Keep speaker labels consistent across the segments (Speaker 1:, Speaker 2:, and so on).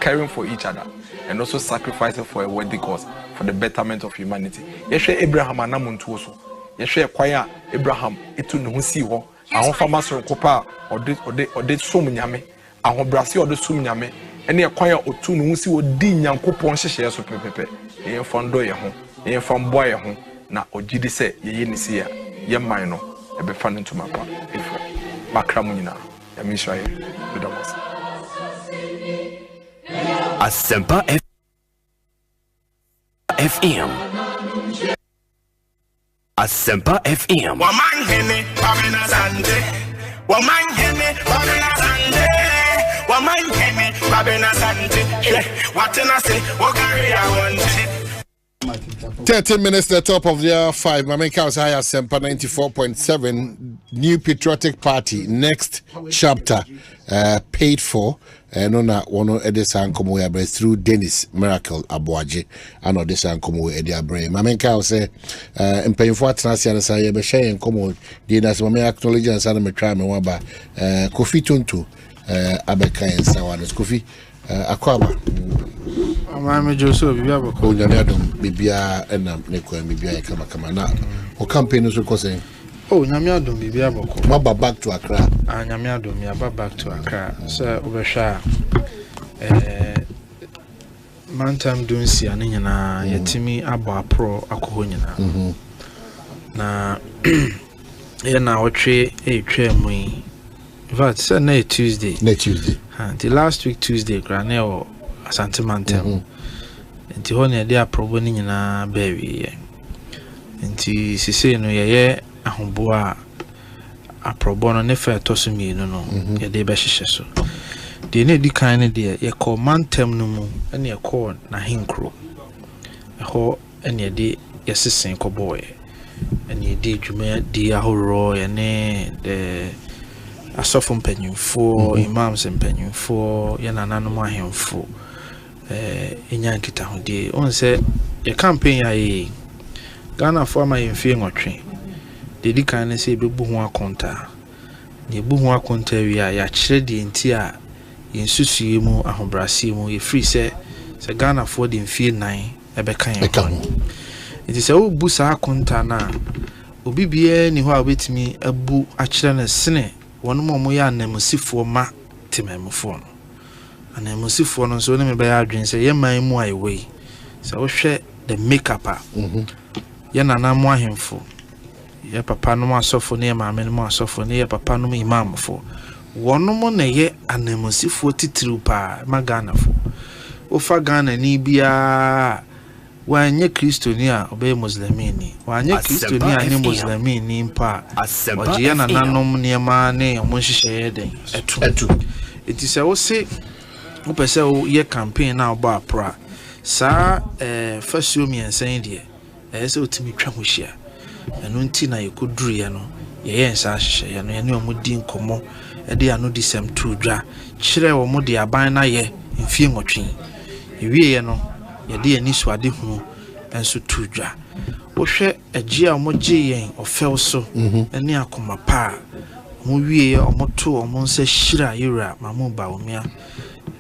Speaker 1: caring for each other, and also sacrificing for a worthy cause, for the betterment of humanity. Yeshua Abraham anamuntuoso. Yeshua kwaya Abraham etu nusi ho. Ahon fama so kopa ode som nyame. Ahon brase ode som nyame. Ene kwaya otu nusi odi nyankopon hyehye so pepepe. Yen fondo ye ho. Yen famboa ye ho na ogidi se ye ni sia. Ye man no ebe fa no ntoma pa. Efo. Makra mu nyina. Ya mi hwaye. Bedamas.
Speaker 2: Asempa FM. Asempa FM.
Speaker 3: Woman hene pamena sande. Woman hene pamena sande. Woman hene pamena sande. What can I say? What carry I want?
Speaker 4: 30 minutes the top of the hour 5. My main house high Asempa 94.7. New Patriotic Party. Next chapter. Paid for. No na one Edison come we are through Dennis Miracle Abuaje. I know this and come we Edia brain. My main cow say in paying for transition say be share and come the nas my acknowledge and say me try me one ba Kofi Tonto abeka en sawadas Kofi akwaba
Speaker 5: amame Joseph bibia bako
Speaker 4: nyame adom bibia enam ne kwa bibia e kama na o campaign so ko say
Speaker 5: oh nyame adom bibia bako
Speaker 4: ma back to Accra
Speaker 5: nyame adom ya back to Accra so obehwa mantam dunsi ane nyina yetimi abo apro akoho nyina na ye na otwe etwa mu vat say na Tuesday the last week Tuesday grane o asante mantem enti ho na dia aprobo ni nyina baby enti sisi no ye ahomboa aprobo no ne fa tosumi no ye de be hyehyɛ so de ne di kan ne de ye call mantem no mu ene ye call na hinkro ho ene de yesesen ko boy ene de dwuma di ahoro ye ne de asofo mpanyimfo imams mpanyimfo ye nananom ahemfo enya nkita ho de on se ye campaign ya Ghana for my yemfie nwotwe de di kan ne se bebu ho akonta ne bu ho akonta wi ya kyerɛ de nti a yensusue mu ahobrase mu ye free se Ghana for de mfie 9 ebeka yen it is a obu sa akonta na obi bia ni ho a obetimi abu akyerɛ na sene wono mo ya anamusifo ma temamufo no anamusifo no so ne me baya adwen se ye man mu aiwe se wo hwɛ the makeup ye nana mo ahemfo ye papa no asofo ne maame no asofo ne ye papa no imamfo wono mo na ye anamusifo titiriu pa maganafo ofa Ghana ni bia wanye kristoni a obey muslimini wanye kristoni a ni muslimini mpa oje na nanom niema ne omonhyehyɛ den etu enti sɛ wo se wo pese wo ye campaign na oba apra sa fasio miensan de sɛ otimi twa ho hia eno nti na yekoduru ye no ye nsa hyehyɛ ye no ye ne omudi nkomo de ano di sem tu dwa kyerɛ wo mo de aban na ye mfie nwotwe ewie ye no ye de ani suade hu enso tu dwa wo hwɛ agye a mo gye yen ofel so ene akoma pa mo wie ye omoto omo nsa hyira yura mamu ba omia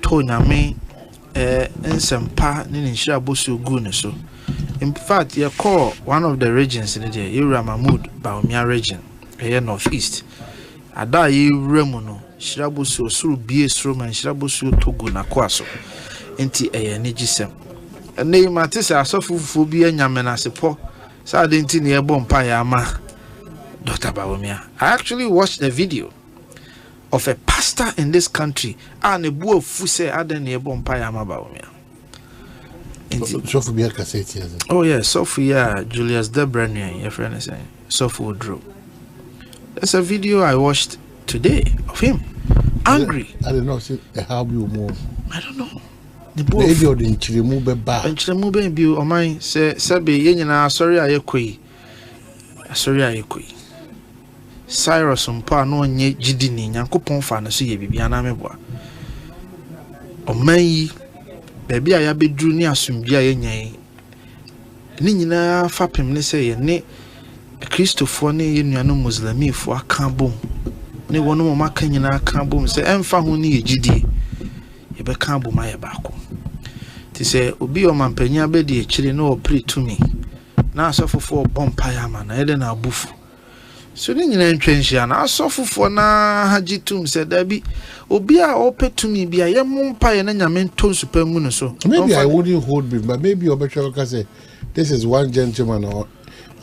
Speaker 5: to nyame ensempa ne hyira bosu gu ne so. In fact, you call one of the regions in the Yura Mahmoud Baumia region, here northeast. Ada ye remuno, Shirabusu, Suru BS Roman, Shirabusu Togo Nakwaso, Enti a Nijisem. A name Matissa, Sophobia Yamena Sepo, Sadinti near Bompayama, Dr. Baumia. I actually watched the video of a pastor in this country, and a boy Fuse Aden near Bompayama Baumia.
Speaker 4: Sophia Cassette.
Speaker 5: Oh yeah, Sophia Julius Debrenier, your friend is saying Sophia Drew. There's a video I watched today of him angry.
Speaker 4: I don't know how you move.
Speaker 5: I don't know. The boy video
Speaker 4: in Chirimube ba.
Speaker 5: And Chirimube bi o man say Sabe ye nyina sorry ayekoi. Sorry ayekoi. Cyrus mpa no nye gidi ni Nyankopon fa na so ye bibia na meboa. O man yi baby a ya bedru ni asumbi a yenyan ni nyina fapem ne se ye ne Christopher ne ye nuano muslimifo aka bom ne wono mo maka nyina aka bom se emfa ho ne ye gidie yɛbɛka abom ayɛ baako nti sɛ obi ɔmampanya bɛdi akyire na ɔpere tumi na asɔfofoɔ bɔ mpaeɛ ama na yɛde na abufu so ne nyina ntwanhyia na asɔfofoɔ na hagye tum sɛ dabi obi a ɔpɛ tumi bia yɛmo mpaeɛ na nyame nto nsupa ngu no so
Speaker 4: maybe I wouldn't hold me but maybe obetwa ka say this is one gentleman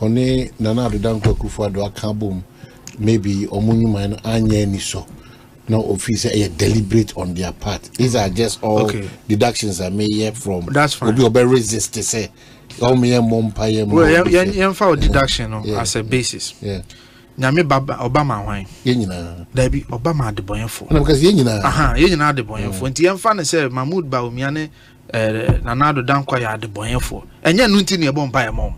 Speaker 4: oni Nana Ado Dankwa Akufo-Addo aka bom maybe omunyuma no anya ni so no officer a deliberate on their part. These are just all deductions I made here from.
Speaker 5: That's fine.
Speaker 4: Will be resist to say. Well,
Speaker 5: you found deduction as a basis.
Speaker 4: Yeah.
Speaker 5: Nyame baba Obama wine.
Speaker 4: Yenyina.
Speaker 5: There be Obama de boyfo.
Speaker 4: No, because yenyina.
Speaker 5: Yenyina de boyfo. Nti yemfa ne say Mahmoud Bawumia Nana Ado Dankwa ya de boyfo. Enye nunti ne ebo mpa mom.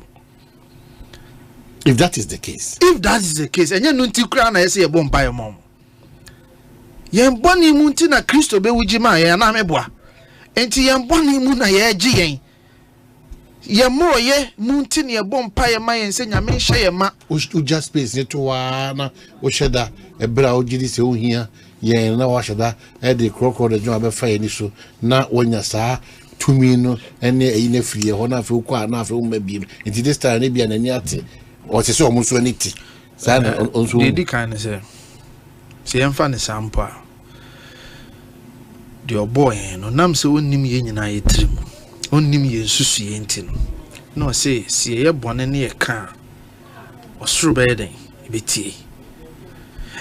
Speaker 4: If that is the case.
Speaker 5: If that is the case, enye nunti kra na yesi ebo mpa mom. Yen boni mu nti na Kristo be wujima ye na meboa. Enti yen boni mu na ye gye yen. Ye mo ye mu nti ne ebo mpa ye ma yen se nyame hye ye ma.
Speaker 4: O just space ne to wa na o sheda e bra o gidi se o hia yen na wa sheda e de kroko de jwa be fa ye ni so na wonya saa tumi no ene eyi na firi ho na afi kwa na afi o mabiem. Enti this time ne bia na ni ate o se so o mu so ani ti. Saa na on so
Speaker 5: dey kind say se yemfa ne sampa de oboy no nam se onnim ye nyina ye tirim onnim ye susu ye nti no se ye bone ne ye ka osuru be den betie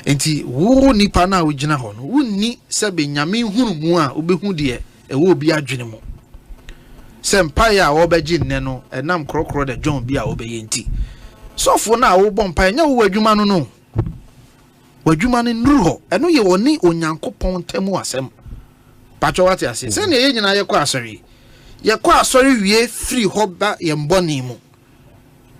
Speaker 5: enti wo nipa na wo gina ho no wonni se be nyame hunu mu a obehu de e wo obi adwene mu se mpa ya wo begye nne no enam krokro de John bi a wo be ye nti sofo na wo bɔ mpa nya wo adwuma no no wadwuma ne nuru ho eno ye woni onyankopɔn tamu asɛm patcho wate ase se ne ye nyina ye kɔ asɔre wie free ho ba ye mbɔne mu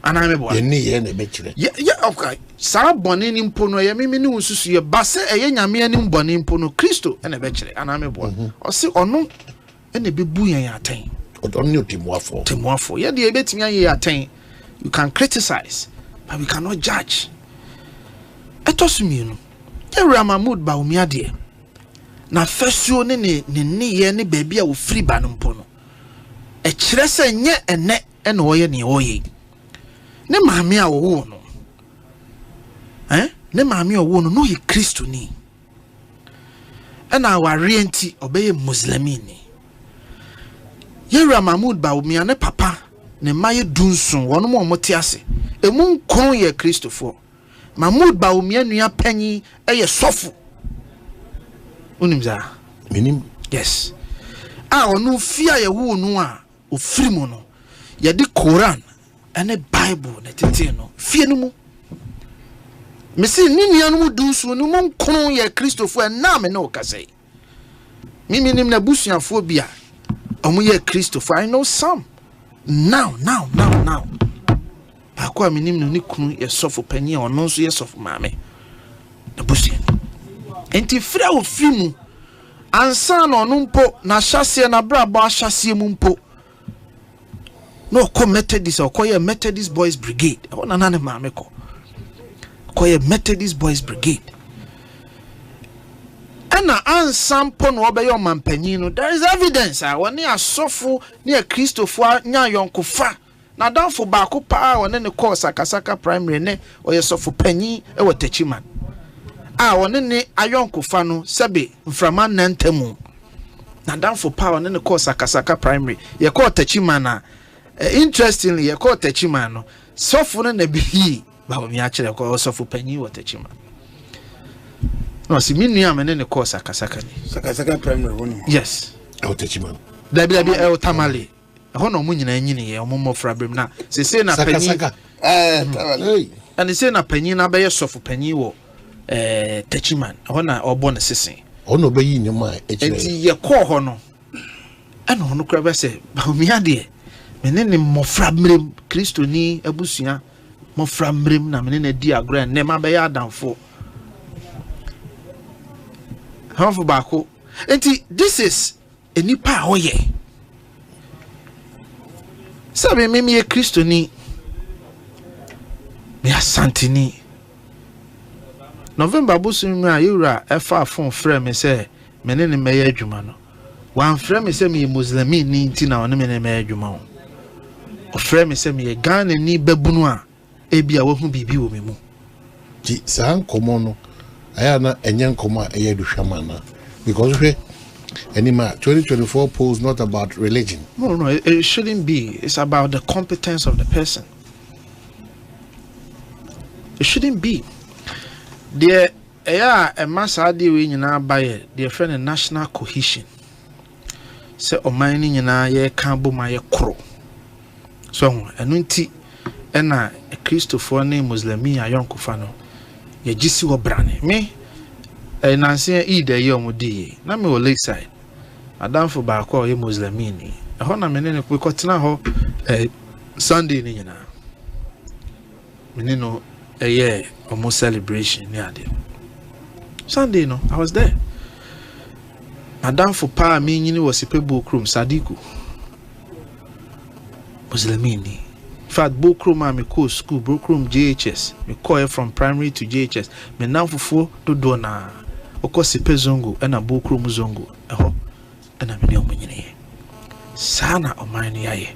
Speaker 5: ana me boa
Speaker 4: ye ni ye na be kire
Speaker 5: ye okay sara bɔne ni mpo no ye mimi ne ususu ye ba se eye nyame ani mbɔne mpo no Kristo ene be kire ana me boa ɔse ɔno ene be bu yen aten
Speaker 4: ɔno timuafo
Speaker 5: ye de ebetimi aye aten. You can criticize, but we cannot judge. Etosumino. Yewra Mahmoud Bawumia de. Na fesuo ne ye ne baby a wo free ba no mpo no. E kire se nye ene na wo ye ne wo ye. Ne maame a wo no. Ne maame a wo no ye Kristo ni. Na aware enti obeye Muslimini. Yewra Mahmoud Bawumia ne papa ne maye dunsun wono mo motiase emu nkron ye Kristofo Mahmoud Bawumia nua panyi eye sofo unimza
Speaker 4: minim
Speaker 5: yes onu fia ye wo no a ofiri mu no ye de Quran ene Bible na tete no fie no mu mesi ni nua no mu dunsun no mo nkron ye Kristofo na me na okasai miminim na busuafo bia omo ye Kristofo I know some now akwa minim no ni kunu ye sofo panyi ono nso ye sofo maame na busia enti fra wo fimu ansa no no mpo na hyase na brabo ahyase mu mpo no ko Methodist ko ye Methodist Boys Brigade ona na ne maame ko ye Methodist Boys Brigade ana ansa mpo no obeyo mampanyi no there is evidence woni asofo ne a Kristofo nya yonkofa na danfo ba ko pa woni ne course akasaka primary ne oye sofo panyi e watachiman woni ne ayonkofa no sebe mframa nantamu na danfo pa woni ne course akasaka primary ye ko tachiman na interestingly ye ko tachiman no sofo no na bi ba mi a kire ko sofo panyi watachiman no si minua me ne course akasaka ni
Speaker 6: sakasaka primary one
Speaker 5: yes
Speaker 4: otachiman
Speaker 5: dabi tamale ho no mu nyina nyine ye ommo frabrem na se na panyi
Speaker 6: tamale
Speaker 5: and se na panyi na be sofo panyi wo tachiman ho na obo ne sesen
Speaker 4: ono be yi nyuma ekire
Speaker 5: enti ye ko ho no ana ho no kra be se Bawumia de me ne mmofrabrem Kristo ni abusua mmofrabrem na me ne di agro ne ma be ya adamfo half bako enti this is a nipa hoye sabe mimi ye Kristo ni me asantini November busumi a yura efa fon frɛ me sɛ me ne meye adwuma no one frame me say me Muslim ni nti na one me na me adwuma wo o frame me say me Ghana ni babunu a ebia wo hu bibi wo me mu
Speaker 4: ti san komo no aya na enyen komo eye do hwamana because we anima 2024 polls not about religion.
Speaker 5: No, it shouldn't be. It's about the competence of the person. It shouldn't be. There, a mass idea we nyina buy the friend of national cohesion. Say o man nyina ye kan bo ma ye kro. So enu nti na Christopher ne Muslimi ayonkofa no ye gisi wo brane. Me nansi aide ye omudi na me wo lakeside. Adam for ba ko ye Muslimi ni. Ho na me ne ko tena ho Sunday ni nyina. Me no almost celebration near there. Sunday, no, I was there. Madam for pa me was a book room, Sadiku. Muslimini. In fact, book room I call school, book room JHS. Me call it from primary to JHS. Me now for 4 to do na. Oko sipe zongo, and a book room zongo. Eho, and I'm in your Sana o mine yaye.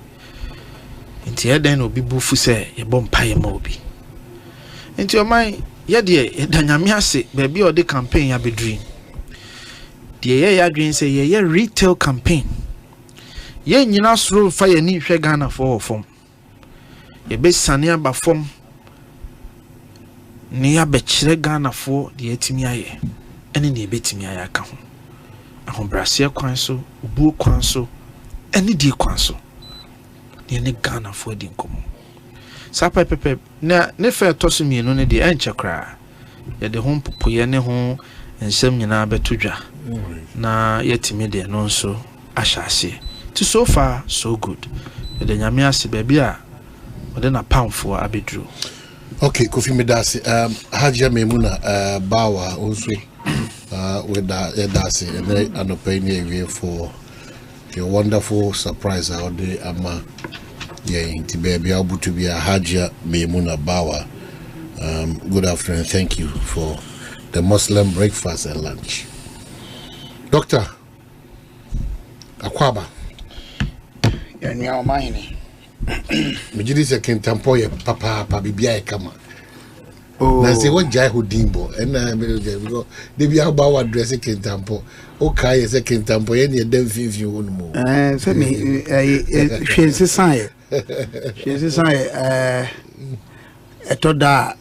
Speaker 5: Inti eden obi bufu se ye bom paye mobi. Into your mind, yet, Danyamiase, baby or the campaign ya be dream. The ya dream say, ye retail campaign. Ye ninas rule fire ni Ghana for form. Ye be Sania ba form near Bechere Ghana for the etimiaye. Any ne betimia ka ho. Ahom Brasia kwanso, ubu kwanso, any di kwanso. Ni Ghana for di nkomo. Sapa pepe na ne fe toso mienu ne de enche kra ye de ho popoye ne ho ensem nyina betodwa na yetimi de no nso ahyase to so far so good de nyame ase baby a ode na pamfo abedru.
Speaker 4: Okay, Kofi Medasi, Hajia Memuna Bawa also with that Edasi and an opinion for your wonderful surprise out there ama. Yeah, to be able to be a Hajia Maimuna Bawa. Good afternoon. Thank you for the Muslim breakfast and lunch. Doctor Akwaba.
Speaker 6: Yeah, mine.
Speaker 4: Mijidi se kentampo papa bibia e kama. Na se what jai hodimbo and because they be about what dress kentampo. Okay, se kentampo ye ne dem fifi won mo.
Speaker 6: Say me hwense san she say etoda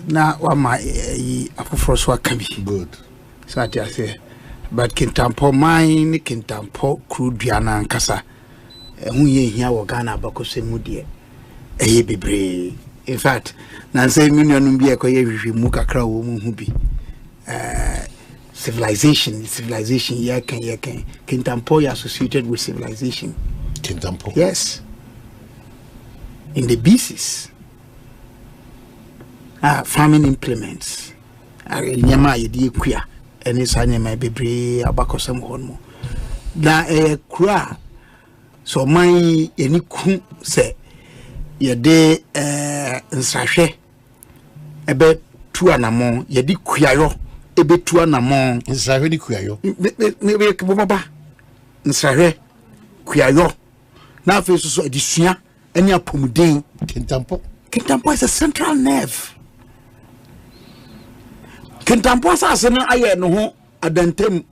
Speaker 6: na wa ma afoforo so aka bi
Speaker 4: good
Speaker 6: so I say but kintampo mine kintampo crude duana nkasa hu ye hia wo Ghana bakose mu de bebre in fact na say minionum bi ekoye hwehwe mu kakra wo mu hu bi civilization ya kan kintampo associated with civilization.
Speaker 4: Kintampo,
Speaker 6: yes, in the BCs, farming implements, nyama yedi kuya, eni sanye ma bebre abakosem honmo. Na kura so man eni ku se yede nsahwe ebe tu anamon yedi kuyayo ebe tu anamon
Speaker 4: nsahwe di kuyayo
Speaker 6: me baba nsahwe kuyayo na afi so edisua eni apomuden. Kintampo is a central nerve. Kintampo is an aye no ho adantem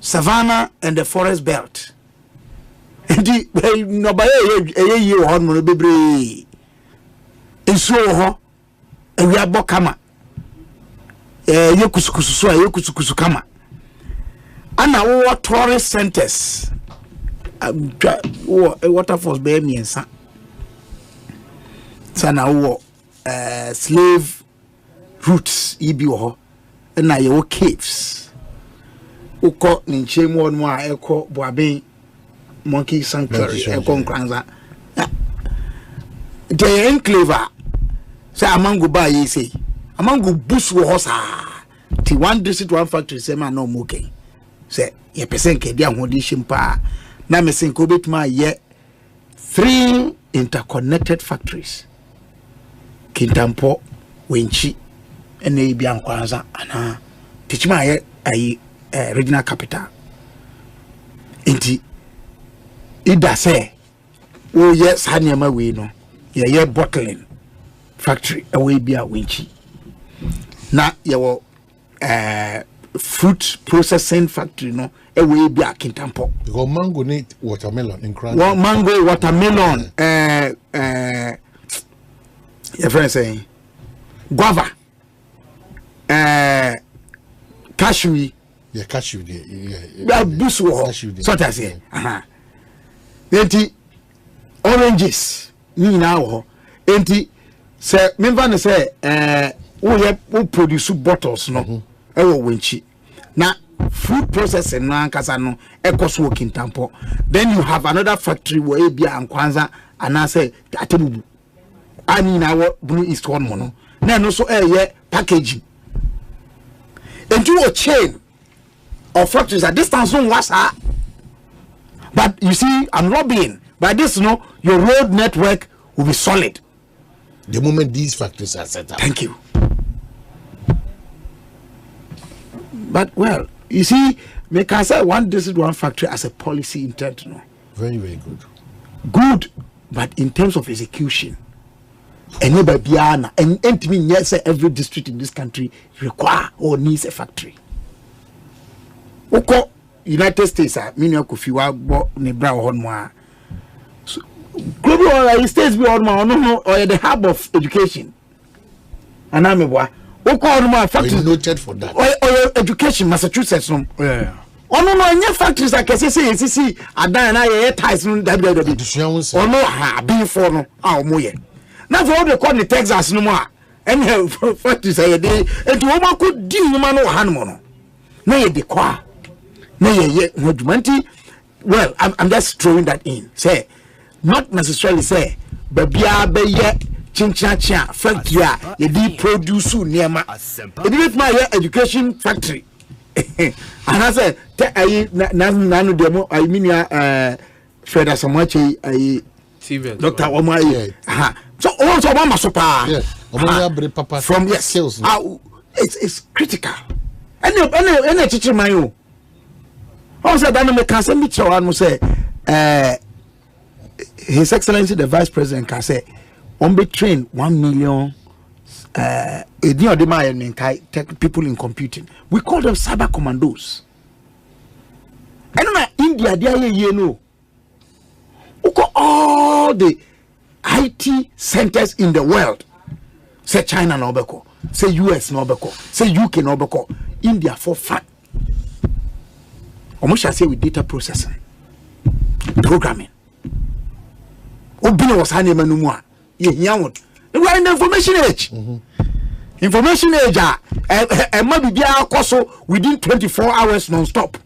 Speaker 6: savannah and the forest belt. Ndi no ba ye ho no bebre enso ho ewi abokama yekusukusu so yekusukusu kama ana wo tourist centers waterfalls be miensa sana wo slave routes ibi wo na ye wo caves uko ni nchemu onu a eko boaben monkey sanctuary eko nkranza the enclave say amango ba ye say amango bush wo hosa ti one district one factory say man no moke say ye person ke dia ho di shimpa na me sin ko betuma ye 3 interconnected factories Kintampo wenchi ene bi ankwanza ana tichima ye regional capital Inti ida say oh yes hanyama we no ye bottling factory away bia winchi na ye fruit processing factory no away bia Kintampo
Speaker 4: because mango need watermelon in crown
Speaker 6: mango watermelon your friend saying guava cashew
Speaker 4: yeah cashew yeah
Speaker 6: busu so that say enti oranges ni na wo enti say member ne say we produce bottles no e wo wenchi na food processing na nkasa no ekoso Kintampo. Then you have another factory where bia ankwanza ana say atebubu ani na wo blue east one mo no na no so packaging into a chain of factories at distance on was but you see I'm lobbying by this your road network will be solid
Speaker 4: the moment these factories are set up.
Speaker 6: Thank you. But well, you see, we can say one district, one factory as a policy intent.
Speaker 4: Very, very
Speaker 6: good, but in terms of execution, and yes, every district in this country require or needs a factory. Oko United States, mini Kofi wa nebra honma. Global states be honma or the hub of education. And I'm a factory
Speaker 4: noted for that.
Speaker 6: Or education, Massachusetts. Yeah. No factories like see Adana ties no being for no moye. Now for all the call the Texas no more. And factories and to woman could deal no man no hanmono. No de qua. No well, I'm just throwing that in. Say not necessarily say but be chinchacha factory ye di produce niema e dey my education factory and I said nanu demo I mean Fred Asamachi Dr. Omai so also mama sopa
Speaker 4: papa
Speaker 6: from yes skills it's critical any teacher my own also that me can say me chawan say His Excellency the Vice President can say on be train 1 million people in computing. We call them cyber commandos. And India, they know. All the IT centers in the world. Say China no beko, say US no beko, say UK no beko, India for fun. Almost I say with data processing, programming. Obino was handing manumwa. We are in the information age. Information age, and maybe be our course within 24 hours non-stop.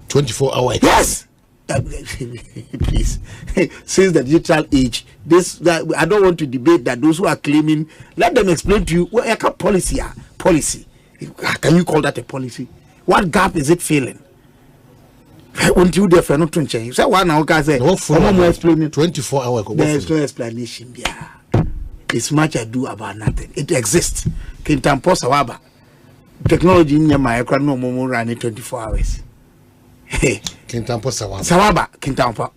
Speaker 4: 24 hours.
Speaker 6: Yes. Please, since the digital age, I don't want to debate that. Those who are claiming, let them explain to you what a policy. Can you call that a policy? What gap is it filling? Until they are not change. So one now can say, explaining
Speaker 4: 24 hours.
Speaker 6: There is no explanation. Yeah, it's much ado about nothing. It exists. Kintampo Sawaba technology in my no more running 24 hours.
Speaker 4: Kintampo
Speaker 6: Sawaba Kintampo.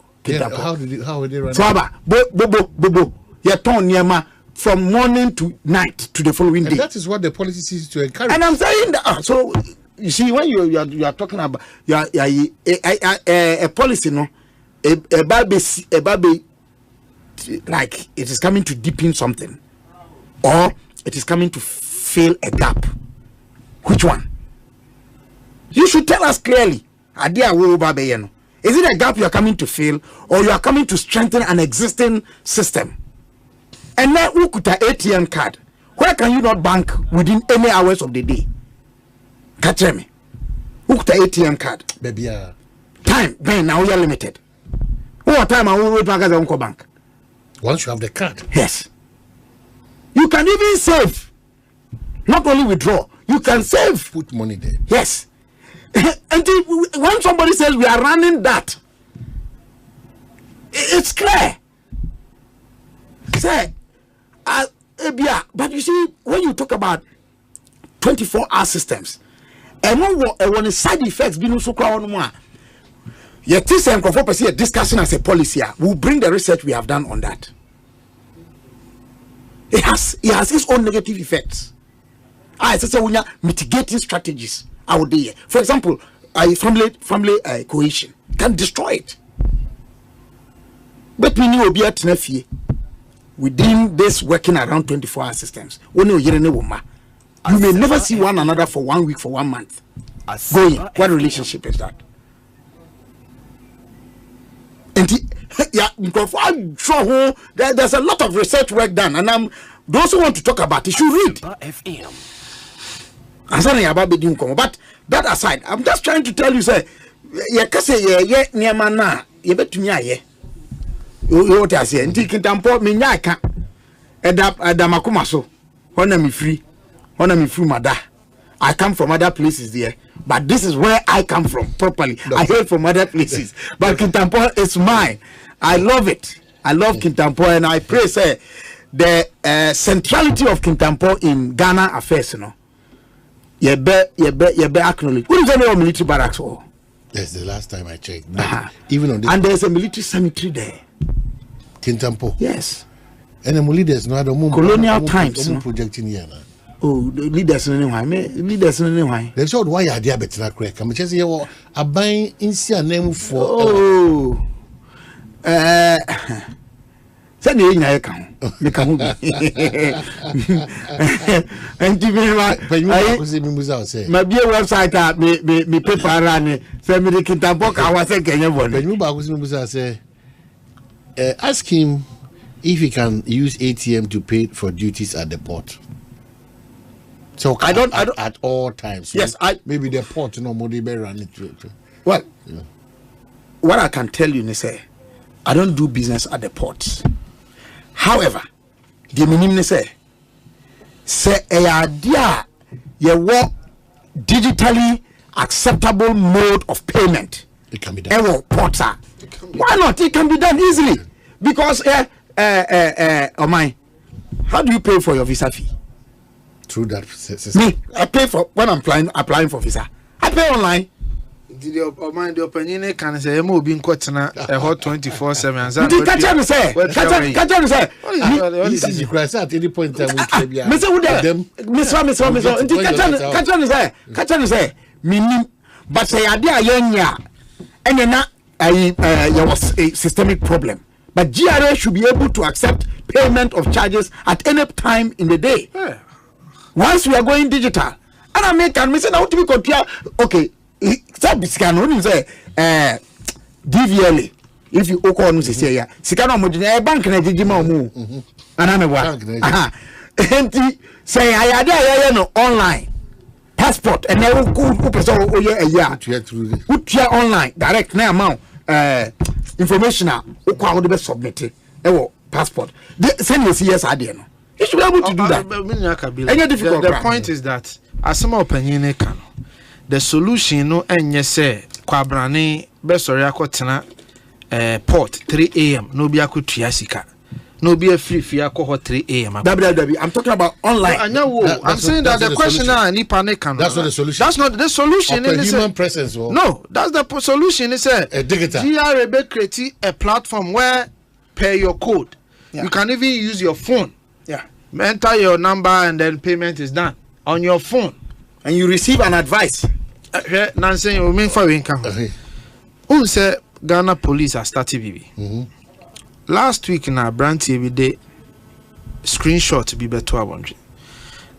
Speaker 4: How would they run?
Speaker 6: Sawaba bo. You turn Nyama from morning to night to the following day.
Speaker 4: That is what the policy sees to encourage.
Speaker 6: And I'm saying that so. You see, when you are talking about a policy, no, a baby, like it is coming to deepen something, or it is coming to fill a gap. Which one? You should tell us clearly. Is it a gap you are coming to fill, or you are coming to strengthen an existing system? And now, who could an ATM card? Where can you not bank within any hours of the day? Catch me. Hook the ATM card.
Speaker 4: Baby,
Speaker 6: time, then now you're limited. What time I will wait back at Uncle Bank?
Speaker 4: Once you have the card.
Speaker 6: Yes. You can even save. Not only withdraw, you can save.
Speaker 4: Put money there.
Speaker 6: Yes. Until when somebody says we are running that, it's clear. Say, but you see, when you talk about 24-hour systems, and one side effects being so crowded, Yet this and discussing as a policy, we'll bring the research we have done on that. It has its own negative effects. It's a mitigating strategies out there. For example, family cohesion can destroy it. But we need to be at nephew within this working around 24-hour systems. You may never see one another for 1 week, for 1 month. Going, what relationship is that? And I'm sure there's a lot of research work done, and those who want to talk about it should read. But that aside, I'm just trying to tell you, say, you bet me, you what I say, and taking tampo me nyaka, edamakumaso, honor me free, mother. I come from other places there, but this is where I come from properly. I heard from other places, but Kintampo is mine. I love it. I love Kintampo, and I pray, say, the centrality of Kintampo in Ghana affairs, you know. You be acknowledged. What is the name of military barracks? Oh,
Speaker 4: that's the last time I checked. Even on this,
Speaker 6: and there's a military cemetery there.
Speaker 4: Kintampo.
Speaker 6: Yes.
Speaker 4: And the leaders no
Speaker 6: colonial times.
Speaker 4: Projecting here now.
Speaker 6: Oh, the leaders no why? Leaders no why?
Speaker 4: They showed why are there better crack. I'm just here. I buy in name for.
Speaker 6: Oh. Send the in account. And give me my website me paper run. Send me the Kintampo. I was saying,
Speaker 4: ask him if he can use ATM to pay for duties at the port. So I don't at all times.
Speaker 6: Yes,
Speaker 4: maybe the port no more they run it.
Speaker 6: Well, what I can tell you is I don't do business at the ports. However, the minimum say a idea you want digitally acceptable mode of payment.
Speaker 4: It can be done.
Speaker 6: Porter. Why not? It can be done easily. Because how do you pay for your visa fee?
Speaker 4: Through that system.
Speaker 6: Me, I pay for when I'm applying for visa. I pay online.
Speaker 5: The opinion can say I'm being caught in a hot 24/7.
Speaker 6: Catch him say.
Speaker 4: This is the crisis at any point in time.
Speaker 6: Catch him say. Meaning, but say idea yenya, and then there was a systemic problem. But GRA should be able to accept payment of charges at any time in the day.
Speaker 5: Yeah.
Speaker 6: Once we are going digital, and I make and say now to be compare. Okay, say DVLA. If you on say yeah, sikano mo bank na jijima mu. Ana me wa. Enti say I no online passport and now who person a year. Utia online direct na amount information ukwa wo be submit passport. Send your CS ade no. You should be able to do that.
Speaker 5: The point is that as some opinion can the solution no enye say kwabrane be sori akotena port 3 a.m. no be akotua sika no be free akọ 3 a.m.
Speaker 6: I'm talking about online.
Speaker 5: I'm saying that the question now nipa ne can.
Speaker 4: That's not the solution.
Speaker 5: That's not the solution.
Speaker 4: Human presence.
Speaker 5: No, that's the solution. Is a
Speaker 4: digital.
Speaker 5: GRA create a platform where pay your code. Yeah. You can even use your phone.
Speaker 6: Yeah.
Speaker 5: Enter your number and then payment is done on your phone.
Speaker 6: And you receive an advice.
Speaker 5: Nancy, you mean for income. Who say Ghana police are starting BB? Last week in our branch every day screenshot be better 100.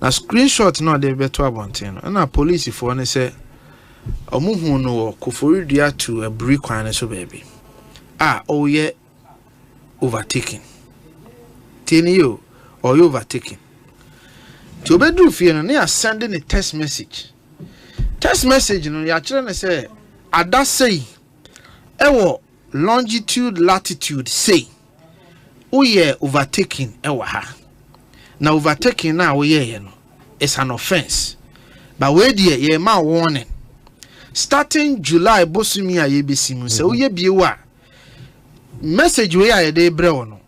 Speaker 5: Now screenshot no they better 110. And our police if one say omuhu no kofori dia to a break kwan so baby. Oh yeah overtaking. Tini you or you overtaking. To bedroom fear and they are sending a text message. Text message no ya children say ada say ewo longitude latitude say uye overtaking ewa ha na overtaking na uye no it's an offense but we dey ye ma warning starting July bosumi a yebesimu say uye biewa message we a dey bre no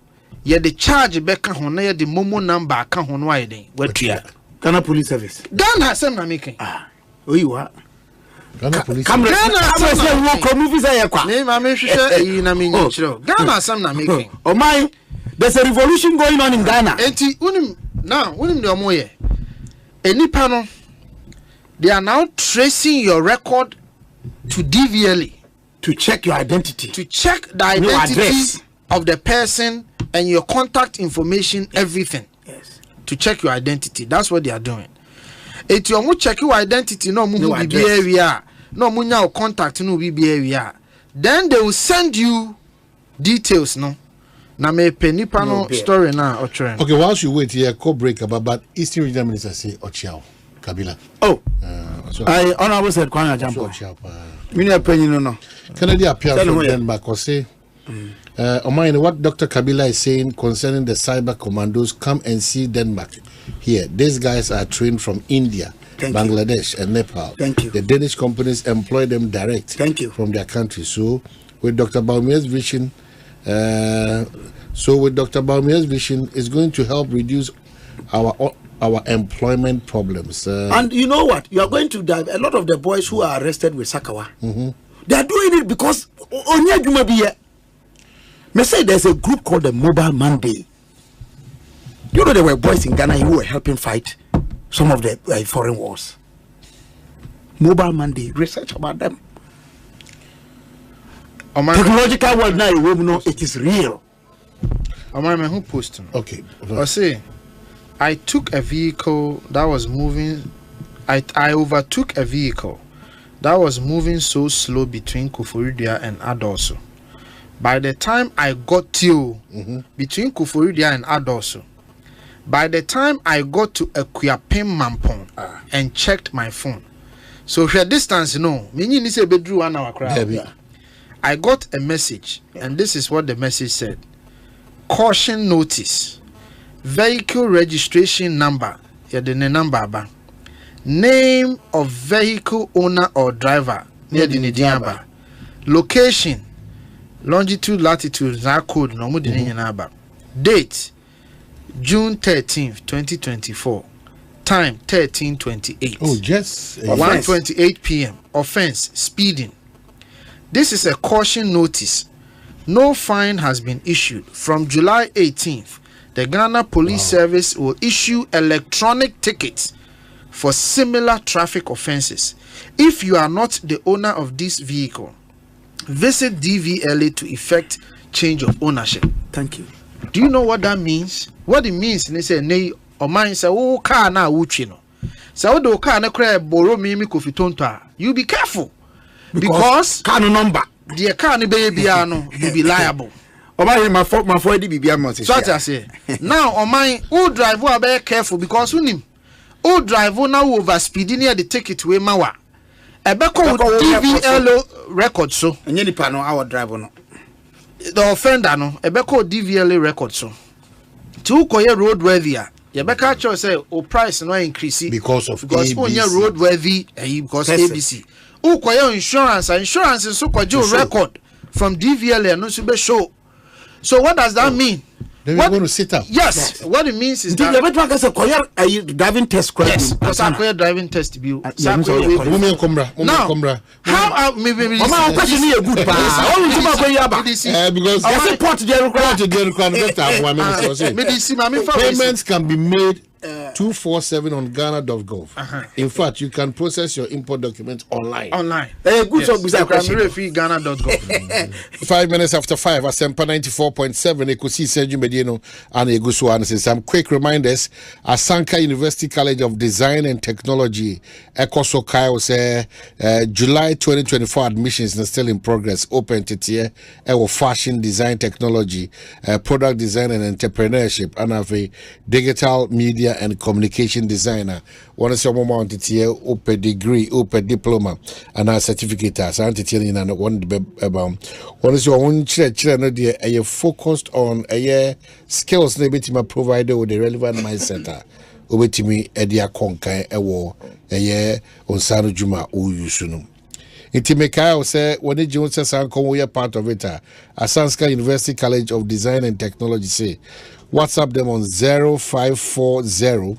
Speaker 5: ye the charge be ka ho na ye the momo number ka ho no aye den watua
Speaker 6: Ghana Police Service
Speaker 5: Ghana sem na making
Speaker 6: oyiwa
Speaker 4: Ghana police.
Speaker 6: Ghana
Speaker 5: Sam na making.
Speaker 6: Oh my, there's a revolution going on in Ghana.
Speaker 5: Enti unim the omoye. Enipa no, they are now tracing your record to DVLA
Speaker 6: to check your identity.
Speaker 5: To check the identity of the person and your contact information, everything.
Speaker 6: Yes.
Speaker 5: To check your identity. That's what they are doing. If you check your identity, no area, no munya contact no area. Then they will send you details, no. Na me penny pano story na otre.
Speaker 4: Okay, whilst you wait here, co-break about Eastern Regional Minister say Ochiao Kabila.
Speaker 6: Oh, I honorable said Kwanya Jampo. Mini opinion no.
Speaker 4: Canada appeal from Denmark or say, Omain, what Dr. Kabila is saying concerning the cyber commandos, come and see Denmark. Here, these guys are trained from India, Bangladesh, and Nepal.
Speaker 6: Thank you.
Speaker 4: The Danish companies employ them direct from their country. So, with Dr. Baumia's vision, it's going to help reduce our employment problems.
Speaker 6: And you know what? You are going to die. A lot of the boys who are arrested with Sakawa, they are doing it because me say there's a group called the Mobile Monday. You know there were boys in Ghana who were helping fight some of the foreign wars. Mobile Monday, research about them. Technological world now, you know it is real.
Speaker 5: Who posted?
Speaker 4: Okay.
Speaker 5: I say, I took a vehicle that was moving. I overtook a vehicle that was moving so slow between Kufuridia and Adoso. By the time I got to between Kufuridia and Adoso, by the time I got to Equiapem Mampong and checked my phone, so her distance, no, meaning this a bedroom 1 hour crowd. I got a message, and this is what the message said: caution notice, vehicle registration number, name of vehicle owner or driver, location, longitude, latitude, code, date, June 13th, 2024, time 13:28.
Speaker 4: Oh, yes.
Speaker 5: 1:28 p.m. Offense, speeding. This is a caution notice. No fine has been issued. From July 18th, the Ghana Police Service will issue electronic tickets for similar traffic offenses. If you are not the owner of this vehicle, visit DVLA to effect change of ownership.
Speaker 6: Thank you.
Speaker 5: Do you know what that means? What it means, they say, nay, or mine say, oh, car na uchino. So, the car na cry borrow me Kofi Tonto. You be careful. Because
Speaker 6: car no number.
Speaker 5: The car ni baby you be liable.
Speaker 6: Oh my for the BBM.
Speaker 5: So I say. Now, on mine, who drive will be careful because who drive now over speeding near the ticket way mawa. Ebeko DVLA record so.
Speaker 6: And any panel our driver no.
Speaker 5: The offender no ebeko DVLA record so. To koye roadworthy. Yebeka cho say o price no increase
Speaker 4: because
Speaker 5: ABC. Roadworthy because ABC. Who koye insurance so kwajo record from DVLA no so be show. So what does that mean?
Speaker 4: Then we're going to sit up.
Speaker 5: Yes. What it means is that
Speaker 6: driving test question.
Speaker 5: Yes, because I quite driving test bill. Now, how maybe
Speaker 4: because payments can be made 247 on Ghana.gov. In fact, you can process your import documents online.
Speaker 5: Ghana.gov.
Speaker 4: 5 minutes after 5, Asempa 94.7, Ekosiisen Medino and Egusuan. Some quick reminders. Asanka University College of Design and Technology, Ekosiisen was July 2024 admissions are still in progress. Open to tier, fashion design technology, product design and entrepreneurship, and have a digital media and communication designer. One is your moment to tier, open degree, open diploma, and a certificate as anti-telling and one is your own children, a focused on a skills maybe provided with the relevant mindset. Over to me, Edia Konkai, a war, a year on Sanu Juma, Uyusunum. Intimekao say, when the Jones says, we are part of it. Asanska University College of Design and Technology say, WhatsApp them on 0540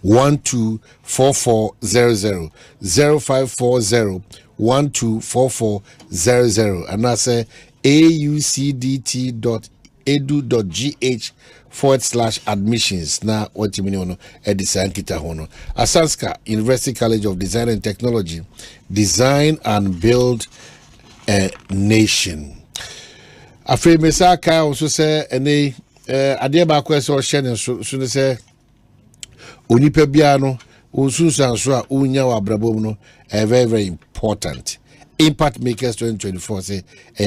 Speaker 4: 124400 0540 124400 and I say aucdt.edu.gh/admissions. Now, what you mean? Design kita hono. Asanska University College of Design and Technology, design and build a nation. Afei mesa ka also say ene ade ba kwa so hye ne so say onipa bia no unsunsan so a unya wa brabom no very very important. Impact Makers 2024 say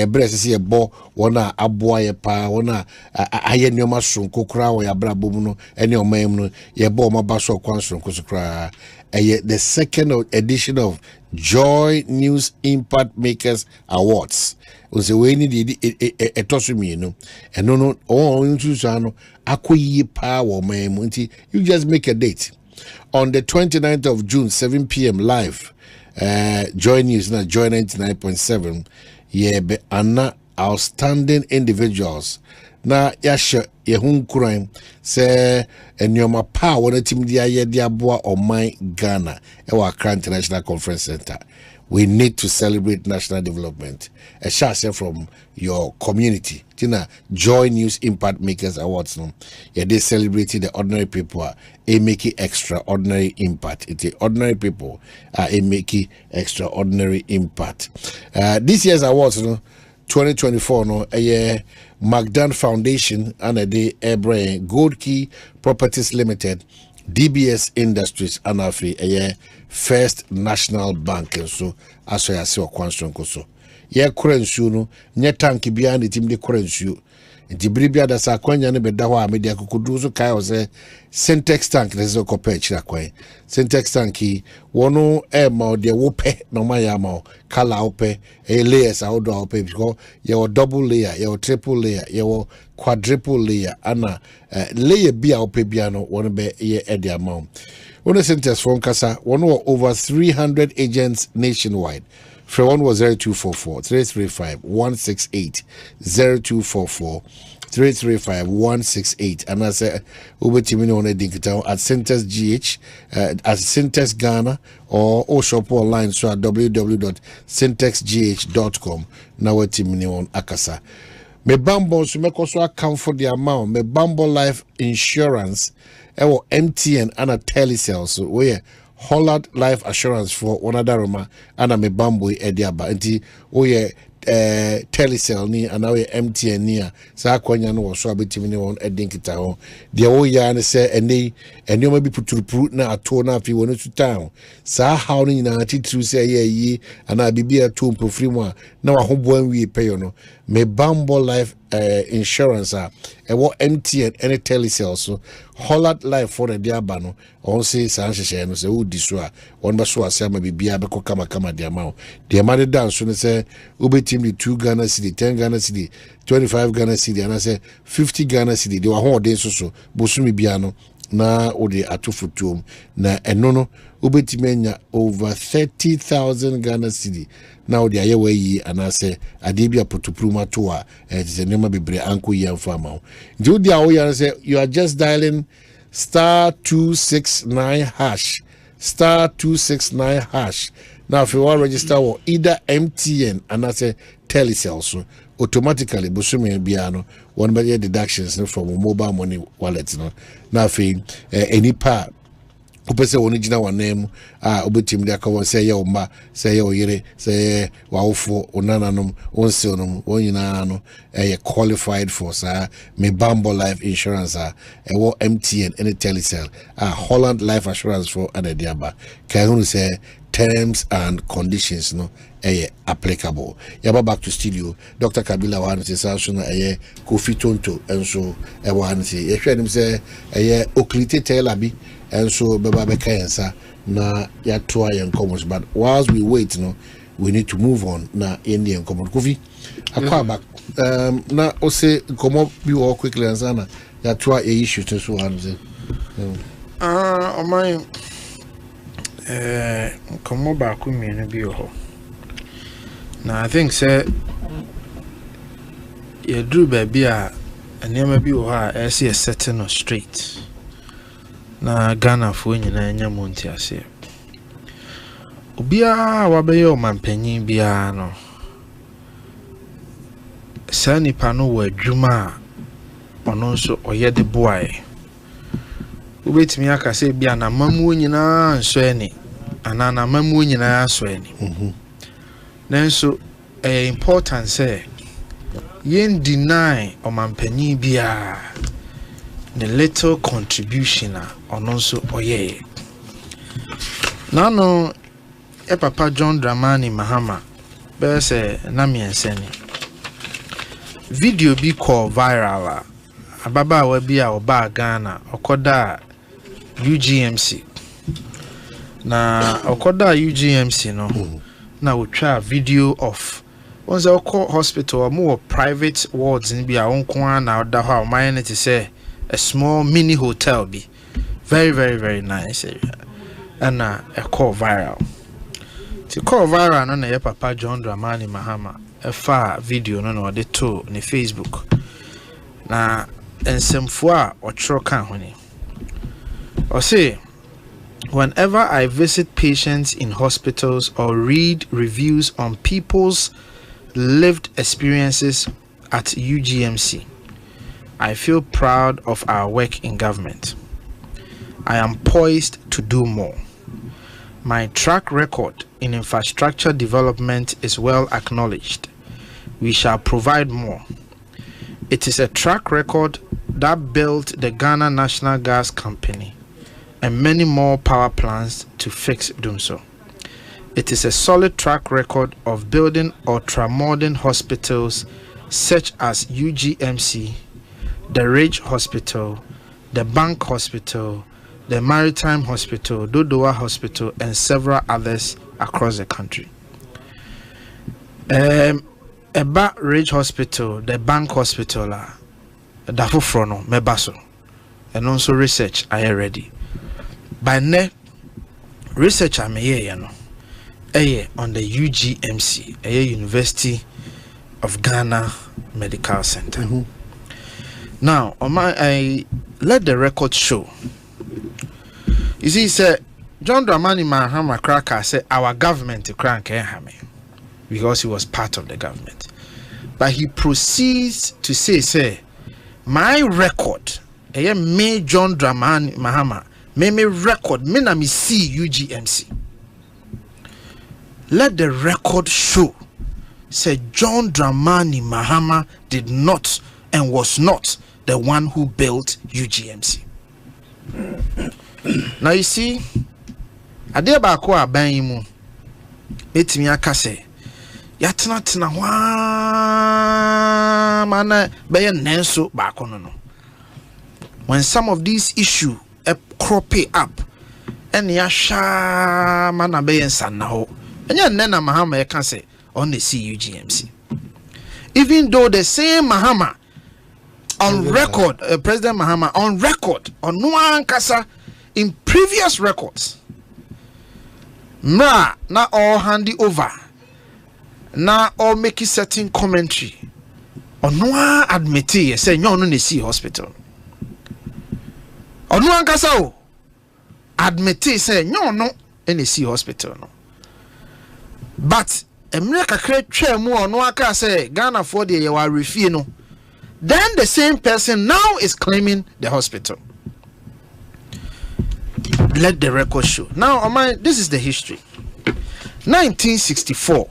Speaker 4: brese say bo wona aboa ye pa wona aye nyoma sonko kra wo ya brabom no ene omam no ye bo maba so kwan sonko so kra the second edition of Joy News Impact Makers Awards. Was a way need a tossumi no and no no akoyi power man. You just make a date on the 29th of June 7 p.m. live. Joy News na Joy 99.7 yeah be anna outstanding individuals na yasha yehun kuran say enyoma power na team dia ye dia boa oman Ghana e wa Accra International Conference Center. We need to celebrate national development. A shout from your community. Tina Joy News Impact Makers Awards. No, yeah, they celebrating the ordinary people. They make extraordinary impact. It's the ordinary people. They make extraordinary impact. This year's awards, no, 2024, no, a year McDan Foundation and a day Airbrain Gold Key Properties Limited, DBS Industries and a First National Bank and so as I say Kwanstron so ye kurensu no nye tank bia na tim de kurensu nti bribia da sa kwanya ne beda ho a media kokodu so kai o se syntax tank ne so kopɛ chira kwan syntax tank wono e ma de wo pɛ no ma ya ma kala wo pɛ e layers a wo do wo pɛ because ye wo double layer ye wo triple layer ye wo quadruple layer ana layer bia wo pɛ bia no wono be ye e de amount. One sentence from Kasa, one were over 300 agents nationwide. For one was 0244 335 168 0244 335 168. And I said, Uber Timino on a digital at Centers GH, at Centers Ghana, or shop online so at www.centexgh.com. Now what Timino on Akasa. Me bambo so make also account for the amount. Me bambo life insurance. Ewo MTN and a telecell so we Holland life assurance for one other Roma and me bambo ediaba nti we telecell ni and we MTN ni sa kwanya no so abetimi ni won edinkita ho de wo ya ne se eni ma bi puturu na ato na afi wonu tutan sa how ni na titru se yi ana bibia to mpofiri mu a na wa ho bo anwie peyo no me bambo life insurance ewo MTN any telecell so Holland life for the diaba no on say san hye no say udi so a on ba so asema bibia be kama de amount de amade dance so say obetim the 2 Ghana cedi 10 Ghana cedi 25 Ghana cedi and I say 50 Ghana cedi de wa ho den so bosumi bia no na ode atofotom na eno no obetim anya over 30,000 Ghana cedi now the aye way and I say adebia potopruma to a nema bebre anko yi amfa ma do dia wo ya say you are just dialing *269# *269#. Now if you want to register or either MTN and I say telecell so automatically busumi biano one by deductions from mobile money wallet no now if any part upese woni gina wanem obetim de akawo say ye oma say ye oyire say waofo onananom onseonom wonyina no qualified for sa me bambo life insurance ewo MTN and telecell Holland life assurance for anadiaba kai hunu say terms and conditions no applicable. Yaba back to studio. Dr. Kabila wanti sa so na Kofi Tonto enso wanti ye hwe nim say oklite telabi enso beba be kayensa na ya toa yen commons but whilst we wait no we need to move on na Indian common Kofi akwa back na o say komo bi wo quickly ansana ya toa issue to so hanze
Speaker 5: o my komo ba ku mi no bi ho. Now I think say you drew baby a name bi o ha e say setting us straight. na Ghana fo nyina nya monti ase obia wabeye o mampanyin bia no sa nipa no wa adwuma ono nso oyede boae ubetimi aka se bia na mamu nyina nso eni anana mamu nyina aso eni nanso important say yen deny o mampanyin bia the little contribution ono nso oye nano papa John Dramani Mahama be say na mienseni video bi call viral ababa wa bi a oba Ghana okoda UGMC na okoda UGMC no na utwa video of once oko hospital more private wards in bi a onko na oda ho a man it say a small mini hotel be very very very nice area and a call viral to call viral no na papa John Dramani Mahama a far video no de to ni Facebook na ensemfo a otro kan ho ni o say whenever I visit patients in hospitals or read reviews on people's lived experiences at UGMC, I feel proud of our work in government. I am poised to do more. My track record in infrastructure development is well acknowledged. We shall provide more. It is a track record that built the Ghana National Gas Company and many more power plants to fix doing so. It is a solid track record of building ultra-modern hospitals such as UGMC, the Ridge Hospital, the Bank Hospital, the Maritime Hospital, Dodowa Hospital, and several others across the country. Eba Ridge Hospital, the Bank Hospital, Dafo Frono, Mebaso, and also research I already. By ne research I may on the UGMC, University of Ghana Medical Center. Now, I let the record show. You see, said John Dramani Mahama Cracker said our government to crank because he was part of the government. But he proceeds to say, my record, me John Dramani Mahama, me record, me na me see UGMC. Let the record show. Say John Dramani Mahama did not and was not the one who built UGMC. Now you see, ade ba ko aban yi mu etimi aka se yatena tena wa mana be nenso ba ko no. When some of these issues crop up and ya sha mana be nsanna ho enya nena Mahama e kan se on the CUGMC. Even though the same Mahama on record, President Mahama on record, on Nuan Kasa in previous records, na all handy over, na all make certain commentary on Nuan admit say no no see hospital. On Nuan Kasa admit say no any see hospital no. But America create chair more no aka say Ghana for the yewa refie no. Then the same person now is claiming the hospital. Let the record show. Now, this is the history. 1964,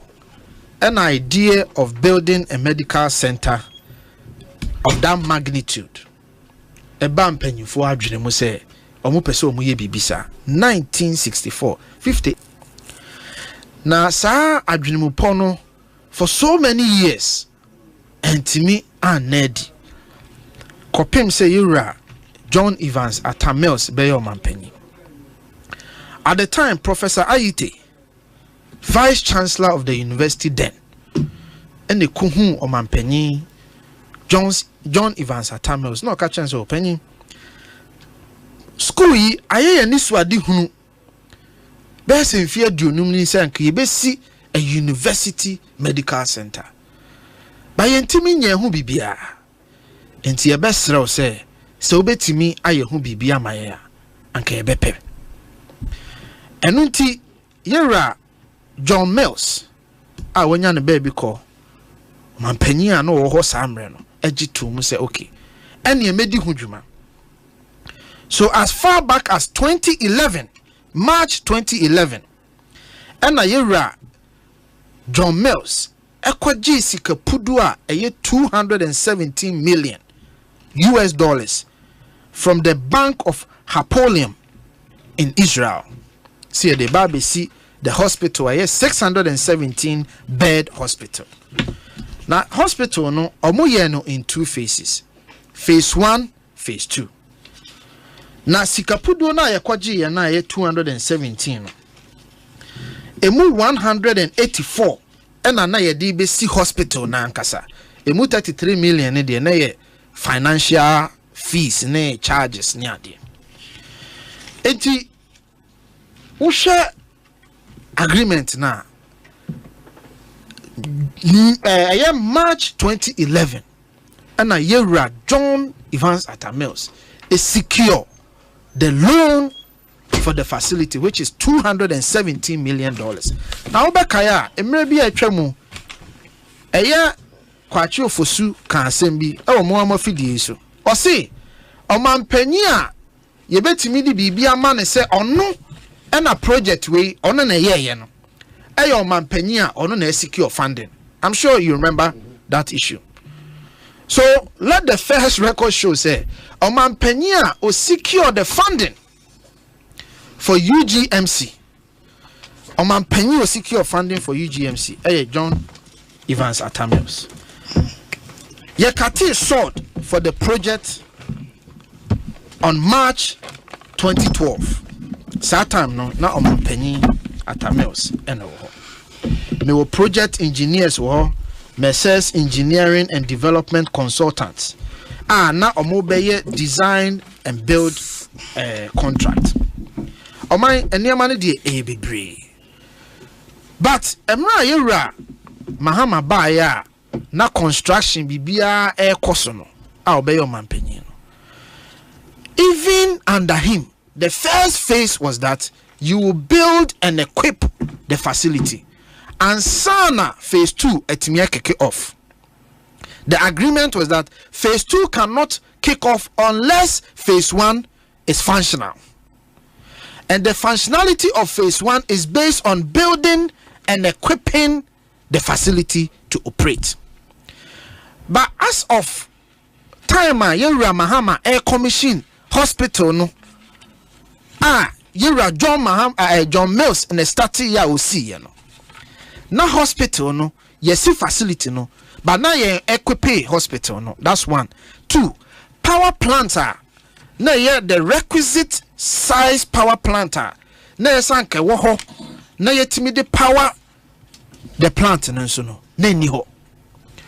Speaker 5: an idea of building a medical center of that magnitude. A bampenyu for adwene say, omu pese omu ye bibisa. 1964, 50. Now, sa adwene pono for so many years, and to me, Ned Kopim say Yura John Evans at Tamils Bayo Mampenny. At the time, Professor Aite, Vice Chancellor of the university then, and the Kuhun or Mampenny, John Evans at Tamils, no catchance or penny. School ye, aye and this wadi hunu. Best in fear do numni sank, ye besi a university medical center. By entimi nye hu bibia enti ye besrew se obetimi aye hu bibia maye anka yɛbɛpɛ ɛno nti yɛwura John Mills a wɔnya ne baabi kɔ mampanyin a no wɔ hɔ saa mmerɛ no agye to mu sɛ okay ɛne ɛmɛdi ho dwuma. So as far back as 2011, March 2011, ɛna yɛwura John Mills ɛkɔgye sika pudu a ɛyɛ $217 million from the Bank of Hapoleum in Israel. See the baby see the hospital a 617 bed hospital. Now hospital no ɔmo yɛ no in two phases. Phase 1, phase 2. Na sika pudu na yɛkɔgye yɛ na yɛ 217 no. Emu 184 ɛna na yɛde bɛsi hospital na ankasa. Emu 33 million ne deɛ na yɛ financial fees ne charges ne adeɛ. Enti wohwɛ agreement na March 2011 ɛna yɛwura John Evans Atta Mills is secure the loan for the facility, which is $217 million. Now, Obekaya, maybe a tremu, a year quacho fosu can send me, oh, more fidiso. Or say, O man penia, ye bet me the be a man and say, oh no, and a project way on a year, no. Ayo man penia on a secure funding. I'm sure you remember that issue. So let the first record show say, O man penia or secure the funding for UGMC. O man penia or secure funding for UGMC. Hey, John Evans Atta Mills. Yekati sought for the project on March 2012. Satam no na o man penia Atta Mills eno ho. Me wo project engineers wo Mercers Engineering and Development Consultants. Na omobeye design and build contract. Omai enema de bebre. But emra yewura Mahama Baya na construction bibia kosono obeye omampanyin. Even under him, the first phase was that you will build and equip the facility. And Sana phase 2 etimia kick off. The agreement was that phase 2 cannot kick off unless phase 1 is functional. And the functionality of phase 1 is based on building and equipping the facility to operate. But as of time Yewura Mahama Air Commission Hospital no Yewura John Mills in the starting ya will see you know. Na hospital no yesi facility no but na ye equipe hospital no. That's one. 2, power plant na ye the requisite size power plant na ye sanke wo ho na ye timi de power the plant no so no na ni ho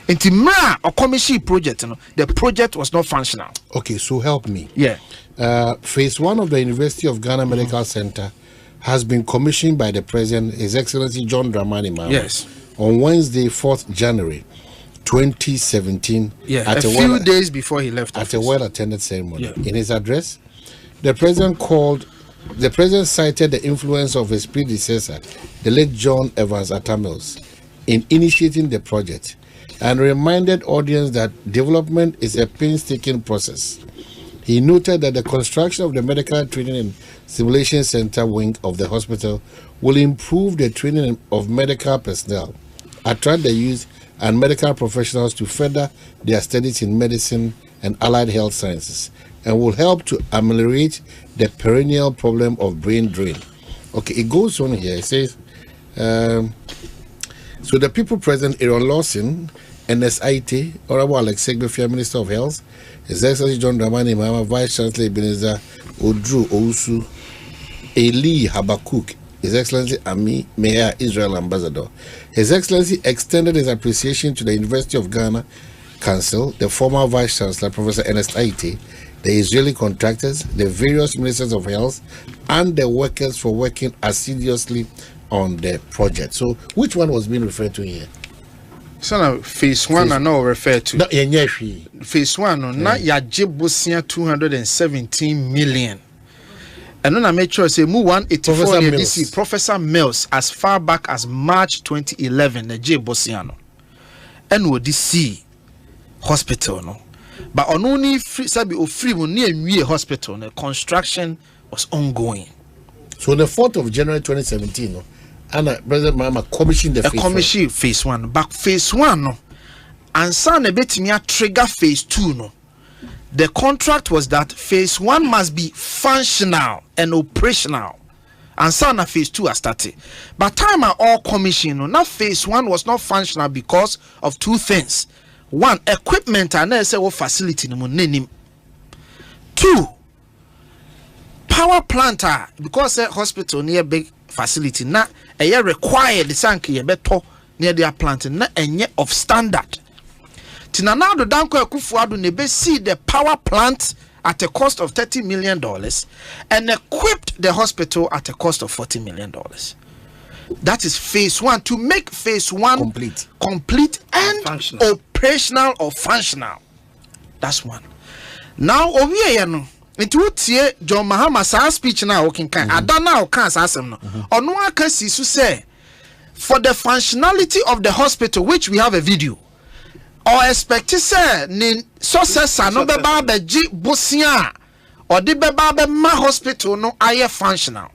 Speaker 5: enti mra a commission project no the project was not functional.
Speaker 4: Okay, so help me.
Speaker 5: Yeah.
Speaker 4: Phase 1 of the University of Ghana Medical Center has been commissioned by the President, His Excellency John Dramani Mahama,
Speaker 5: yes,
Speaker 4: on Wednesday, 4th January 2017.
Speaker 5: Yeah, a few days before he left office.
Speaker 4: At a well-attended ceremony.
Speaker 5: Yeah.
Speaker 4: In his address, the President cited the influence of his predecessor, the late John Evans Atta Mills, in initiating the project, and reminded audience that development is a painstaking process. He noted that the construction of the Medical Training and Simulation Center wing of the hospital will improve the training of medical personnel, attract the youth and medical professionals to further their studies in medicine and allied health sciences, and will help to ameliorate the perennial problem of brain drain. Okay, it goes on here. It says, so the people present, Aaron Lawson, NSIT, Honorable Alex Segbefia, Minister of Health, His Excellency John Dramani Mahama, Vice Chancellor Ebenezer Odru Ousu, Eli Habakuk, His Excellency Ami Mayor, Israel Ambassador. His Excellency extended his appreciation to the University of Ghana Council, the former Vice Chancellor, Professor Ernest Aite, the Israeli contractors, the various ministers of health, and the workers for working assiduously on the project. So, which one was being referred to here?
Speaker 5: So now phase 1 I know refer to.
Speaker 4: No,
Speaker 5: phase 1 no na yaje bosia 217 million. And then I made sure say move 184
Speaker 4: Professor
Speaker 5: near
Speaker 4: Mills.
Speaker 5: DC Professor Mills as far back as March 2011 the J Bosiano and would DC hospital no but on only free sabi o free mo near hospital the construction was ongoing.
Speaker 4: So the 4th of January 2017 no and President Mahama commissioned the
Speaker 5: phase 1 but phase 1 no and son a bit me trigger phase 2 no. The contract was that phase 1 must be functional and operational. And so phase 2 has started. But time are all commission. Now phase 1 was not functional because of 2 things. 1, equipment and facility. 2, power plant because a hospital near big facility. Now a required the sanky beto near their plant and of standard. Tinanado Danko Ekufuado nebe see the power plant at a cost of $30 million and equipped the hospital at a cost of $40 million. That is phase 1 to make phase 1 complete and functional. Operational or functional. That's 1. Now over here no into tie John Mahama sa speech now working kan adana o kan asem no ono aka si so say for the functionality of the hospital which we have a video or expect to say ni successor no beba beji bosia or the beba be ma hospital no aye functional.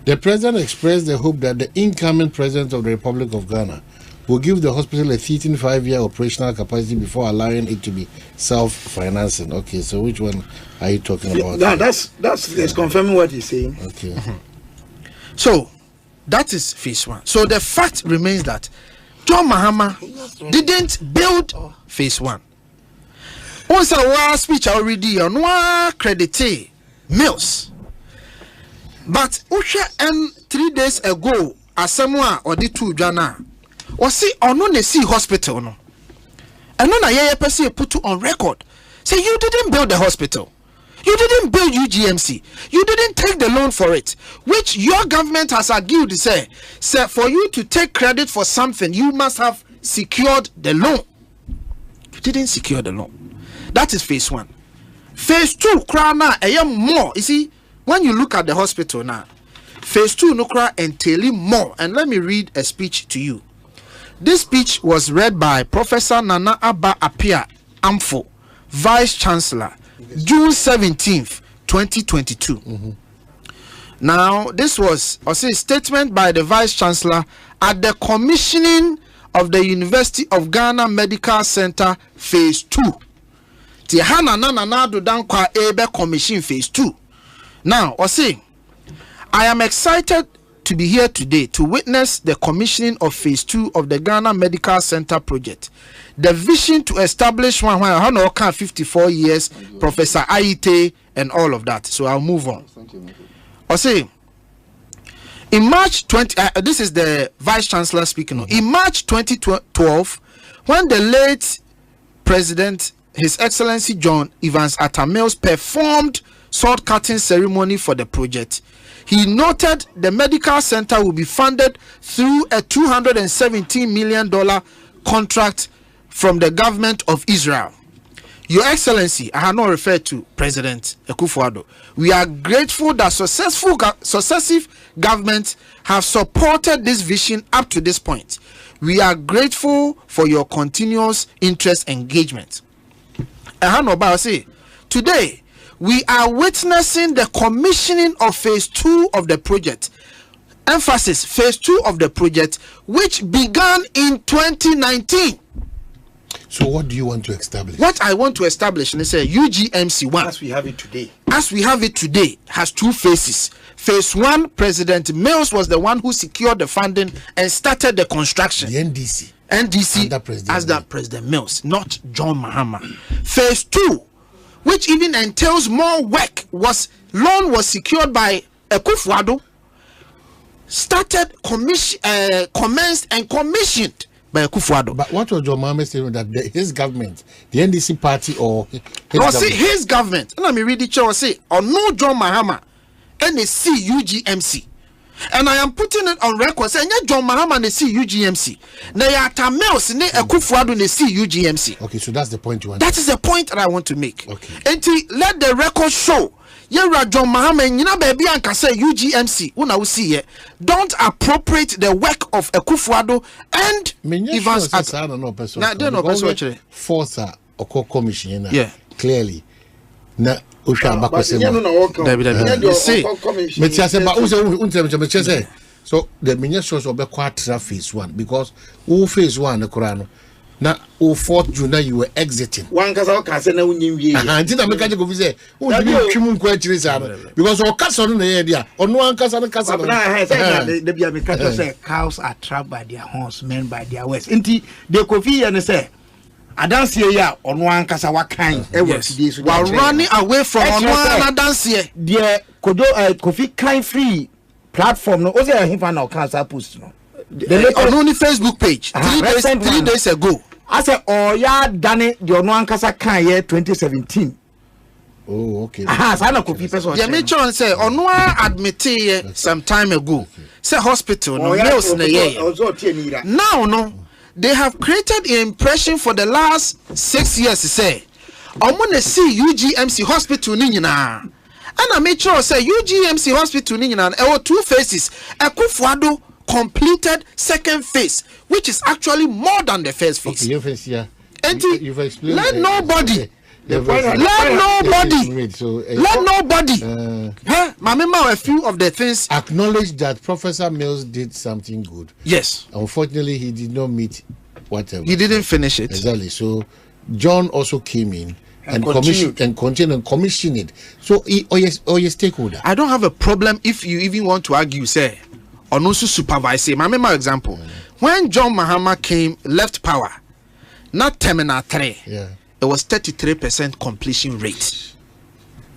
Speaker 4: The president expressed the hope that the incoming president of the Republic of Ghana will give the hospital a 5-year operational capacity before allowing it to be self-financing. Okay, so which one are you talking about?
Speaker 6: That's confirming what he's saying.
Speaker 4: Okay.
Speaker 5: So that is phase 1. So the fact remains that John Mahama didn't build phase 1. Once a speech already on one credit Mills. But Usha 3 days ago, as someone or the 2 Jana was see or no see hospital no. And none a person put on record. Say you didn't build the hospital. You didn't build UGMC. You didn't take the loan for it, which your government has argued say for you to take credit for something, you must have secured the loan. You didn't secure the loan. That is phase 1. Phase 2, krana more. You see, when you look at the hospital now, phase 2 no kra entailing more. And let me read a speech to you. This speech was read by Professor Nana Abba Apia Amfo, Vice Chancellor, June 17th, 2022. Now, this was a statement by the Vice Chancellor at the commissioning of the University of Ghana Medical Center Phase 2. Tihana Nana do dankwa ebe commission Phase 2. Now, I am excited to be here today to witness the commissioning of Phase 2 of the Ghana Medical Center project. The vision to establish 54 years, Professor Aide and all of that. So I'll move on. In March 20, this is the Vice Chancellor speaking. In March 2012, when the late President, His Excellency John Evans Atta Mills, performed sword cutting ceremony for the project, he noted the medical center will be funded through a $217 million contract from the government of Israel. Your Excellency, I have not referred to President Ekufuado. We are grateful that successive governments have supported this vision up to this point. We are grateful for your continuous interest engagement. Today, we are witnessing the commissioning of Phase 2 of the project. Emphasis, Phase 2 of the project, which began in 2019.
Speaker 4: So what do you want to establish?
Speaker 5: What I want to establish is a UGMC 1.
Speaker 6: As we have it today.
Speaker 5: As we have it today, has 2 phases. Phase 1, President Mills was the one who secured the funding and started the construction.
Speaker 4: The NDC
Speaker 5: as that President Mills, not John Mahama. Phase 2, which even entails more work, loan was secured by Ekufuado, started, commenced and commissioned by Ekufuado.
Speaker 4: But what was John Mahama saying that his government, the NDC party or
Speaker 5: his government? Let me read it. Say, or no John Mahama, NSC UGMC.
Speaker 7: And I am putting it on record saying John Mahama ne see UGMC. Na ya Tamels ne Ekufuado ne see UGMC.
Speaker 4: Okay, so that's the point you want.
Speaker 7: That is the point that I want to make.
Speaker 4: Okay.
Speaker 7: And let the record show. Yera John Mahama nyina baby anka say UGMC una we see here. Don't appropriate the work of Ekufuado and Evans at
Speaker 4: I don't know person.
Speaker 7: Na dey no person actually.
Speaker 4: Force or commission
Speaker 7: yeah.
Speaker 4: Clearly. Na Usha say so the ministers of the phase 1 because who phase 1 the Quran na 4th June you were exiting
Speaker 6: one kasa ka say na unyim
Speaker 4: anti na make go say twim nko akiri sa because o kasa no na ye dia ono an kasa no kasa
Speaker 6: the bia me kasa say cows are trapped by their horns, men by their ways. Inti the Kofi and say adanse ya ono ankasa wakan e watide so
Speaker 7: while running away from ono adanse
Speaker 6: the Kofi kind free platform no o say him na cancer post no
Speaker 7: on only Facebook page 3 days ago
Speaker 6: I say ya dane the ono ankasa kan year 2017.
Speaker 4: Oh, okay.
Speaker 6: So na Kofi person
Speaker 7: yeah me chon say ono admit some time ago say hospital no meals na ye now no. They have created an impression for the last 6 years. Say, I'm gonna see UGMC hospital nina. And I make sure say UGMC hospital nina. There were 2 phases. Ekufuado completed 2nd phase, which is actually more than the first phase.
Speaker 4: Okay, your phase, yeah.
Speaker 7: And
Speaker 4: you've explained.
Speaker 7: Let nobody.
Speaker 4: Okay.
Speaker 7: Let nobody. A few of the things
Speaker 4: acknowledge that Professor Mills did something good.
Speaker 7: Yes.
Speaker 4: Unfortunately, he did not meet whatever.
Speaker 7: He didn't finish it.
Speaker 4: Exactly. So John also came in and commissioned it. So your stakeholder.
Speaker 7: I don't have a problem if you even want to argue, say, or no supervise. My example. When John Mahama left power, not Terminal 3.
Speaker 4: Yeah.
Speaker 7: It was 33% completion rate.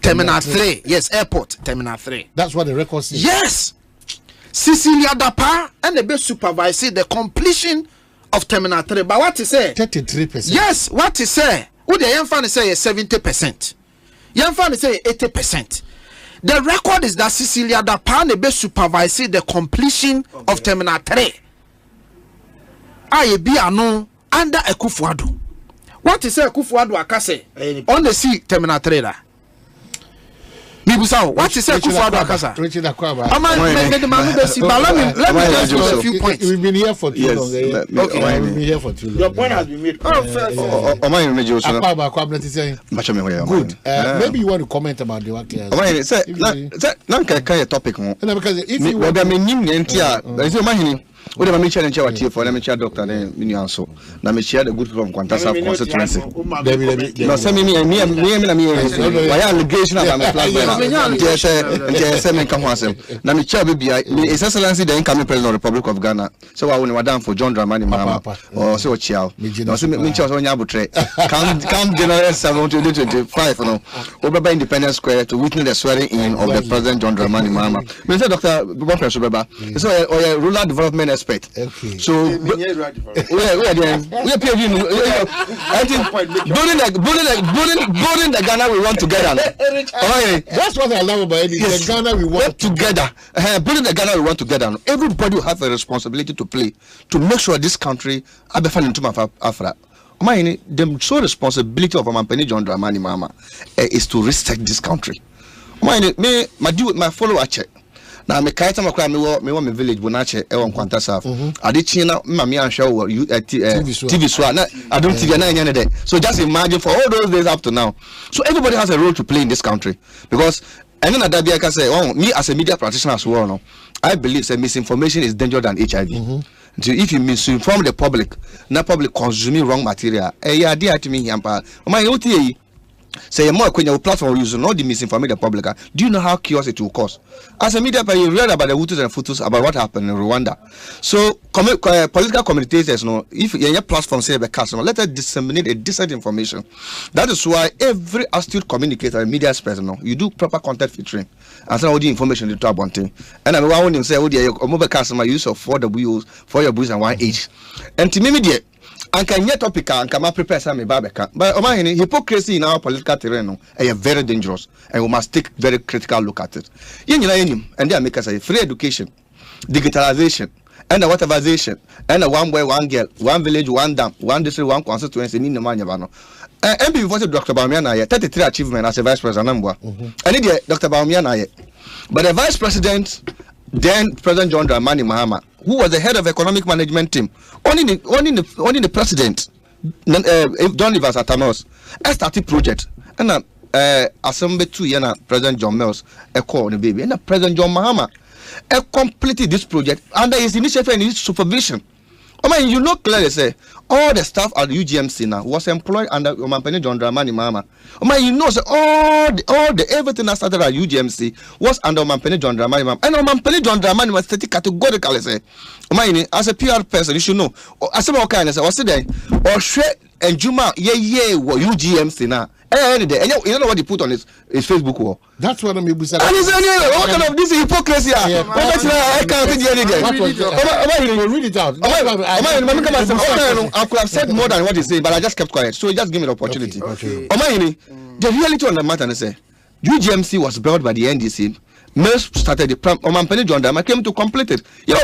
Speaker 7: Terminal 3. Yes, airport. Terminal 3.
Speaker 4: That's what the record says.
Speaker 7: Yes. Cecilia Dapa and the best supervisor the completion of Terminal 3. But what he say?
Speaker 4: 33%.
Speaker 7: Yes, what he say? Who the young fan say 70%. Young fan say 80%. The record is that Cecilia Dapa and the best supervisor the completion of Terminal 3. I be no under Ekufuado. What is Ekufuado akase on the sea Terminal 3 da? What is Ekufuado akasa? Let me just do a few points.
Speaker 4: We've been here for too long.
Speaker 6: Okay, we've been here for too long. Your point has been made.
Speaker 4: Good. Maybe you want to comment about the work. Because if you
Speaker 8: we have mentioned in our for let me share doctor then so na me share the good from Quantasa constituency no say me why allegation about my plan say me come asem na me share be his excellency the incoming president of the Republic of Ghana so I want down for John Dramani Mahama or so chiao no say me share so nya botre come January 7 2025 no over Independence Square to witness the swearing in of the president John Dramani Mahama me say Dr. Bonfre Sobeba so rural development expert.
Speaker 4: Okay.
Speaker 8: So we are building the Ghana we want together.
Speaker 4: That's what I love about it. The Ghana we want
Speaker 8: together. Building the Ghana we want together. Everybody will have a responsibility to play to make sure this country Afra. The sole responsibility of Mampeni John Dramani Mahama is to reset this country. My follower check. Now me kaita makwa me wo me village bonache e won kwanta saf ade na mama anhwa wo TV so na I don't TV na nya ne de so just imagine for all those days up to now so everybody has a role to play in this country because and then that can say me as a media practitioner as well no I believe that misinformation is dangerous than HIV. So if you misinform the public consuming wrong material yeah dey at me yampa say more when your platform use not the misinforming the public. Do you know how chaos it will cause? As a media player, you read about the Hutus and Futus about what happened in Rwanda. So political commentators, if your platform say the customer, let us disseminate a decent information. That is why every astute communicator and media person, you do proper content filtering and send all the information to talk about thing. And I want to say, your mobile customer use of 4 W's, 4 W's and 1 H. And to me, and can yet topic and come up prepare some babeka. But hypocrisy in our political terrain is very dangerous and we must take very critical look at it. And they make us a free education. digitalization, and whateverization, and one boy, one girl, one village, one dam, one district, one constituency in the Manavano. And before Dr. Baumiana, 33 achievement as a vice president. I need Dr. Baumiana. But the vice president, then President John Dramani Mahama, who was the head of economic management team, only the president, John Rivers Atanos, started project. And Assembly 2 years President John Mills, a call on the baby, and President John Mahama completed this project under his initiative and his supervision. I mean, you know clearly say all the staff at UGMC now was employed under Omampeni John Dramani Mahama. I mean, you know say all the everything that started at UGMC was under Omampeni John Dramani Mahama. And Omampeni John Dramani was stated categorically say, I mean, as a PR person, you should know. As a kind of say, what's it or share and Juma UGMC now. And you know what he put on his Facebook wall.
Speaker 4: That's what I'm saying.
Speaker 8: And he's what kind of this hypocrisy? I can't read anything.
Speaker 4: Read it out.
Speaker 8: I could have said more than what he said, but I just kept quiet. So he just give me the opportunity.
Speaker 4: Okay.
Speaker 8: The reality on the matter is UGMC was built by the NDC. Mills started the Omampeni John Dama came to complete it. You know,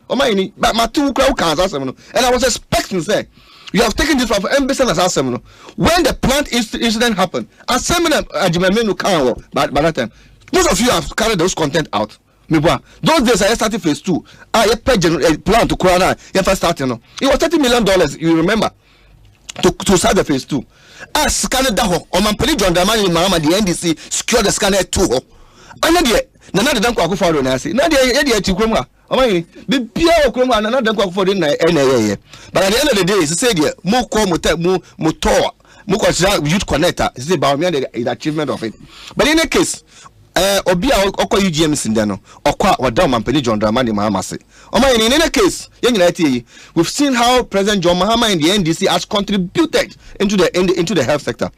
Speaker 8: but my two crowd cars, and I was expecting say. You have taken this from embassy as assembly. When the plant incident happened, assembly Ajimemenu can by that time. Most of you have carried those content out. Those days I started phase 2. I paid a plan to Corona. If I started, it was $30 million. You remember to start the phase 2. I scanned that home. Omampeni John Dramani Mahama, the NDC secured the scanner too. And then the don't go for the say. Now the Omani, be Pierre Croma and another go for the NAA. But at the end of the day, he said, Muko youth connector, it's about the achievement of it. But in a case, Obia Oko UGMC Dano, or Dom and Penny John Dramani Mahama. Omani, in any case, we've seen how President John Mahama and the NDC has contributed into the health sector.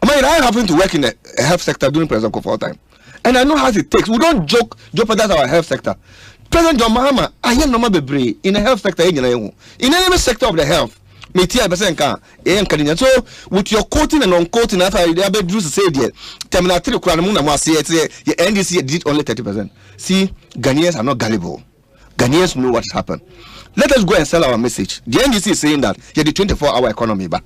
Speaker 8: Omani, I happen to work in the health sector during President Kofi time. And I know how it takes. We don't jeopardize our health sector. President John Mahama, I am no be in the health sector. In any sector of the health, so with your quoting and non-quoting, after I be Bruce said here, Terminal 3 Kranamuna must say the NDC did only 30%. See, Ghanaians are not gullible. Ghanaians know what's happened. Let us go and sell our message. The NDC is saying that you're the 24-hour economy, but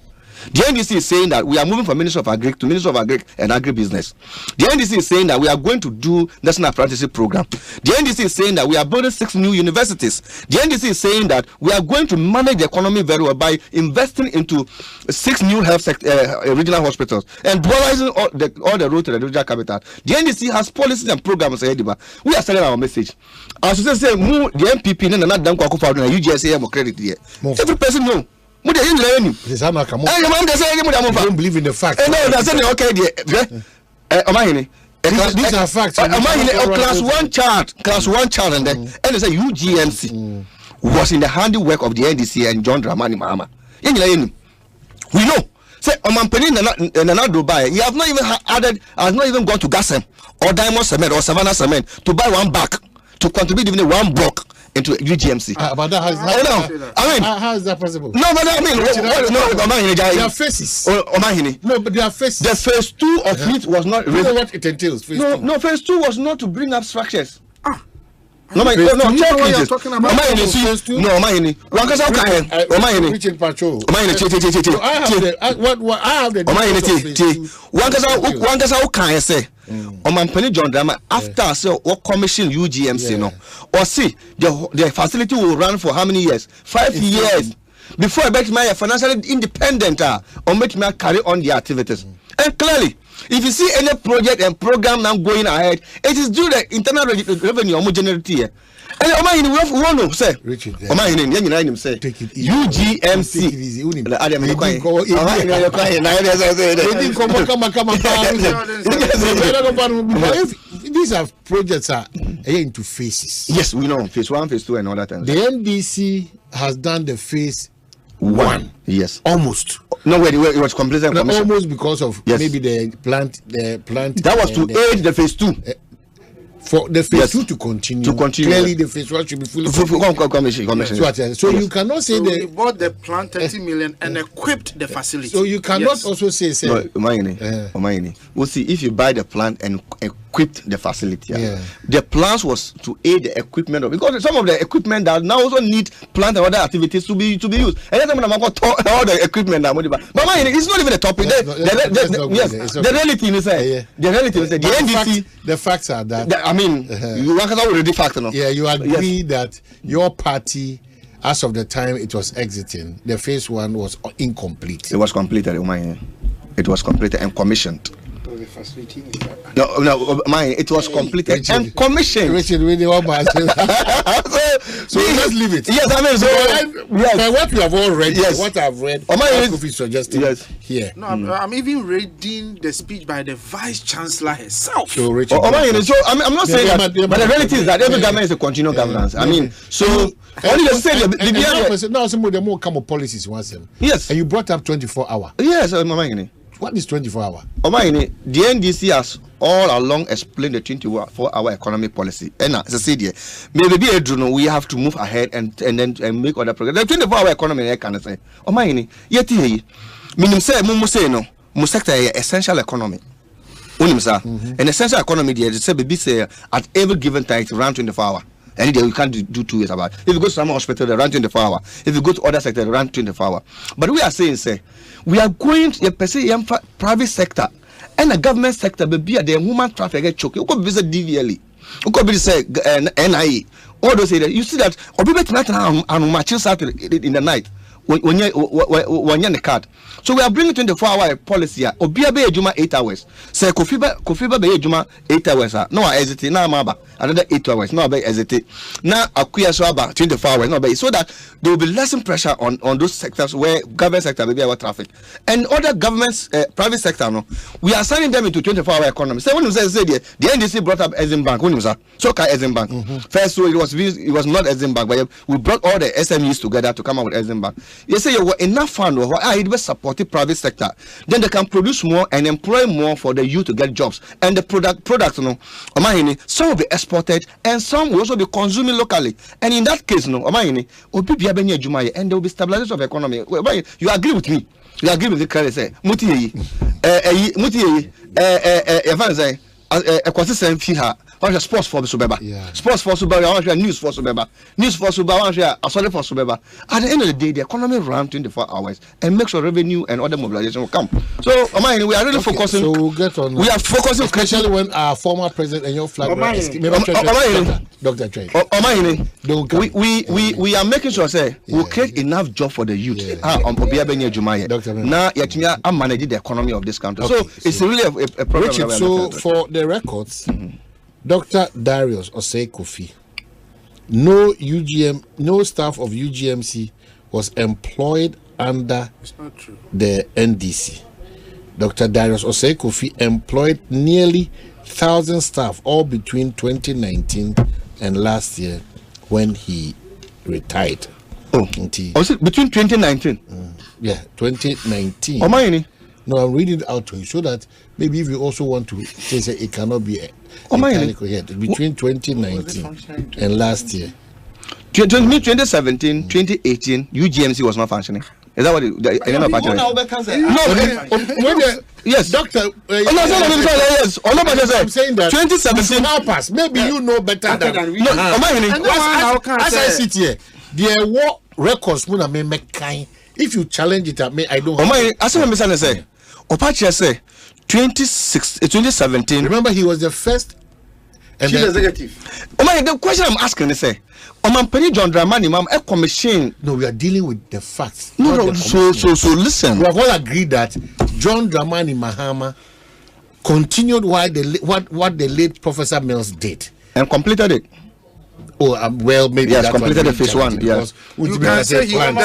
Speaker 8: the NDC is saying that we are moving from Minister of Agri to Minister of Agri and Agribusiness. The NDC is saying that we are going to do National Apprenticeship Program. The NDC is saying that we are building 6 new universities. The NDC is saying that we are going to manage the economy very well by investing into 6 new health regional hospitals and dualizing all the road to the regional capital. The NDC has policies and programs. We are selling our message. As you say, the MPP and not done UGSA credit here. Every person knows. You don't
Speaker 4: believe in the facts.
Speaker 8: No, that's okay.
Speaker 4: These are facts.
Speaker 8: Class 1 child, and then and it's a UGMC was in the handiwork of the NDC and John Dramani Mahama. We know. Say Omampeni and Dubai, you have not even has not even gone to Gasem or Diamond Cement or Savannah Cement to buy one bag to contribute even 1 block into UGMC.
Speaker 4: But that how is that possible?
Speaker 8: No, but I mean,
Speaker 4: they are faces. No, but they are faces.
Speaker 8: The phase 2 of it was not.
Speaker 4: You know what it entails.
Speaker 8: Phase 2 was not to bring up structures.
Speaker 4: No, check what you're talking about. Reaching patrol. I have the
Speaker 8: Omampeni John Drama after so what commission UGMC no or see the facility will run for how many years? 5 years before I make my financially independent or make me carry on the activities. And clearly, if you see any project and program now going ahead, it is due the internal revenue homogeneity here. And we want to say, say UGMC.
Speaker 4: These are projects are into phases.
Speaker 8: Yes, we know phase 1, phase 2, and all that.
Speaker 4: The MDC has done the phase 1.
Speaker 8: Yes,
Speaker 4: almost.
Speaker 8: No, it was completed.
Speaker 4: Almost because of maybe the plant.
Speaker 8: That was to aid the phase 2.
Speaker 4: For the phase 2 to continue. Clearly, the phase 1 should be fully commission. So you cannot say
Speaker 7: we bought the plant 30 million and equipped the facility.
Speaker 4: So you cannot also say.
Speaker 8: No, we'll see if you buy the plant and equipped the facility. The plans was to aid the equipment because some of the equipment that now also need plant and other activities to be used. And then I'm going to all the equipment now. But it's not even a topic. The relative is the relative is the NDC.
Speaker 4: The facts are that
Speaker 8: I mean, you work out already fact, no?
Speaker 4: Yeah, you agree that your party, as of the time it was exiting, the phase 1 was incomplete.
Speaker 8: It was completed, it was completed and commissioned.
Speaker 6: The facility is
Speaker 8: No, mine. It was completed and commissioned.
Speaker 4: Richard, we so let's leave it.
Speaker 8: Yes, I mean,
Speaker 4: so what we have all read, what I've read, Kofi suggesting here.
Speaker 7: No, I'm even reading the speech by the Vice Chancellor herself.
Speaker 4: So, Richard,
Speaker 8: so I'm not saying that, but the reality is that every government is a continual governance. I mean, so only the same.
Speaker 4: Now, some of the more common policies once.
Speaker 8: Yes,
Speaker 4: and you brought up 24 hours.
Speaker 8: Yes, I'm
Speaker 4: What is 24 hours?
Speaker 8: The NDC has all along explained the 24-hour economy policy. And as I said here, maybe we have to move ahead and make other progress. The 24-hour economy, I can say, yet meaning say, no sector essential economy. An essential economy, they say at every given time it's around 24 hours. And you can't do 2 years about it. If you go to some hospital, they run 24 hours. If you go to other sector, they run 24 hours. But we are saying, we are going to the private sector and the government sector, be the human traffic get choked. You could visit DVLE. You could visit NIE. All those areas. You see that, or people tonight and matching Saturday in the night. When you're in the card. So we are bringing 24-hour policy. Obia be ejuma 8 hours. Say Kofiba be ejuma 8 hours. No, I hesitate. Now I'm another 8 hours. No, I hesitate. Now acquire so about 24 hours. No, so that there will be less pressure on those sectors where government sector will be our traffic and other governments, private sector. No, we are signing them into 24-hour economy. So when you say the NDC brought up Exim Bank, when you say so Exim Bank. First, so it was not Exim Bank, but we brought all the SMEs together to come up with Exim Bank. You say you got enough fund or I will support the private sector, then they can produce more and employ more for the youth to get jobs. And the products, some will be exported and some will also be consuming locally. And in that case, and there will be stabilization of the economy. You agree with me? You agree with the credit say Ekosiisen fiha. Sports for Subeba, sports for Subeba, news for Subeba, news for Subeba, sorry for Subeba. At the end of the day, the economy runs 24 hours and makes sure revenue and other mobilization will come. So, we are really focusing.
Speaker 4: So we'll get on.
Speaker 8: We are focusing,
Speaker 4: especially when our former president and your flag. Dr. Trey.
Speaker 8: We are making sure we'll create enough job for the youth. Now, I'm managing the economy of this country. So it's really a problem.
Speaker 4: Richard, so for the records. Dr. Darius Osei Kofi, no staff of UGMC was employed under the NDC. Dr. Darius Osei Kofi employed nearly 1,000 staff, all between 2019 and last year when he retired.
Speaker 8: Was it between 2019?
Speaker 4: Yeah, 2019. No, I'm reading it out to you so that maybe if you also want to say it cannot be between 2019 and last year.
Speaker 8: 2017, 2018, UGMC was not functioning. Is that what yes, doctor. Yes.
Speaker 4: I'm saying that
Speaker 8: 2017.
Speaker 4: Help us. Maybe you know better than we. As I sit here, there were records. If you challenge it at me, I don't.
Speaker 8: I say. Opachi say 2017.
Speaker 4: Remember, he was the first
Speaker 6: chief executive.
Speaker 8: The question I'm asking is John Dramani, ma'am, a commission.
Speaker 4: No, we are dealing with the facts.
Speaker 8: No. So listen.
Speaker 4: We have all agreed that John Dramani Mahama continued what the late Professor Mills did
Speaker 8: and completed it.
Speaker 4: Oh, well, maybe
Speaker 8: yes, completed the phase 1. Yes,
Speaker 7: you can say he went the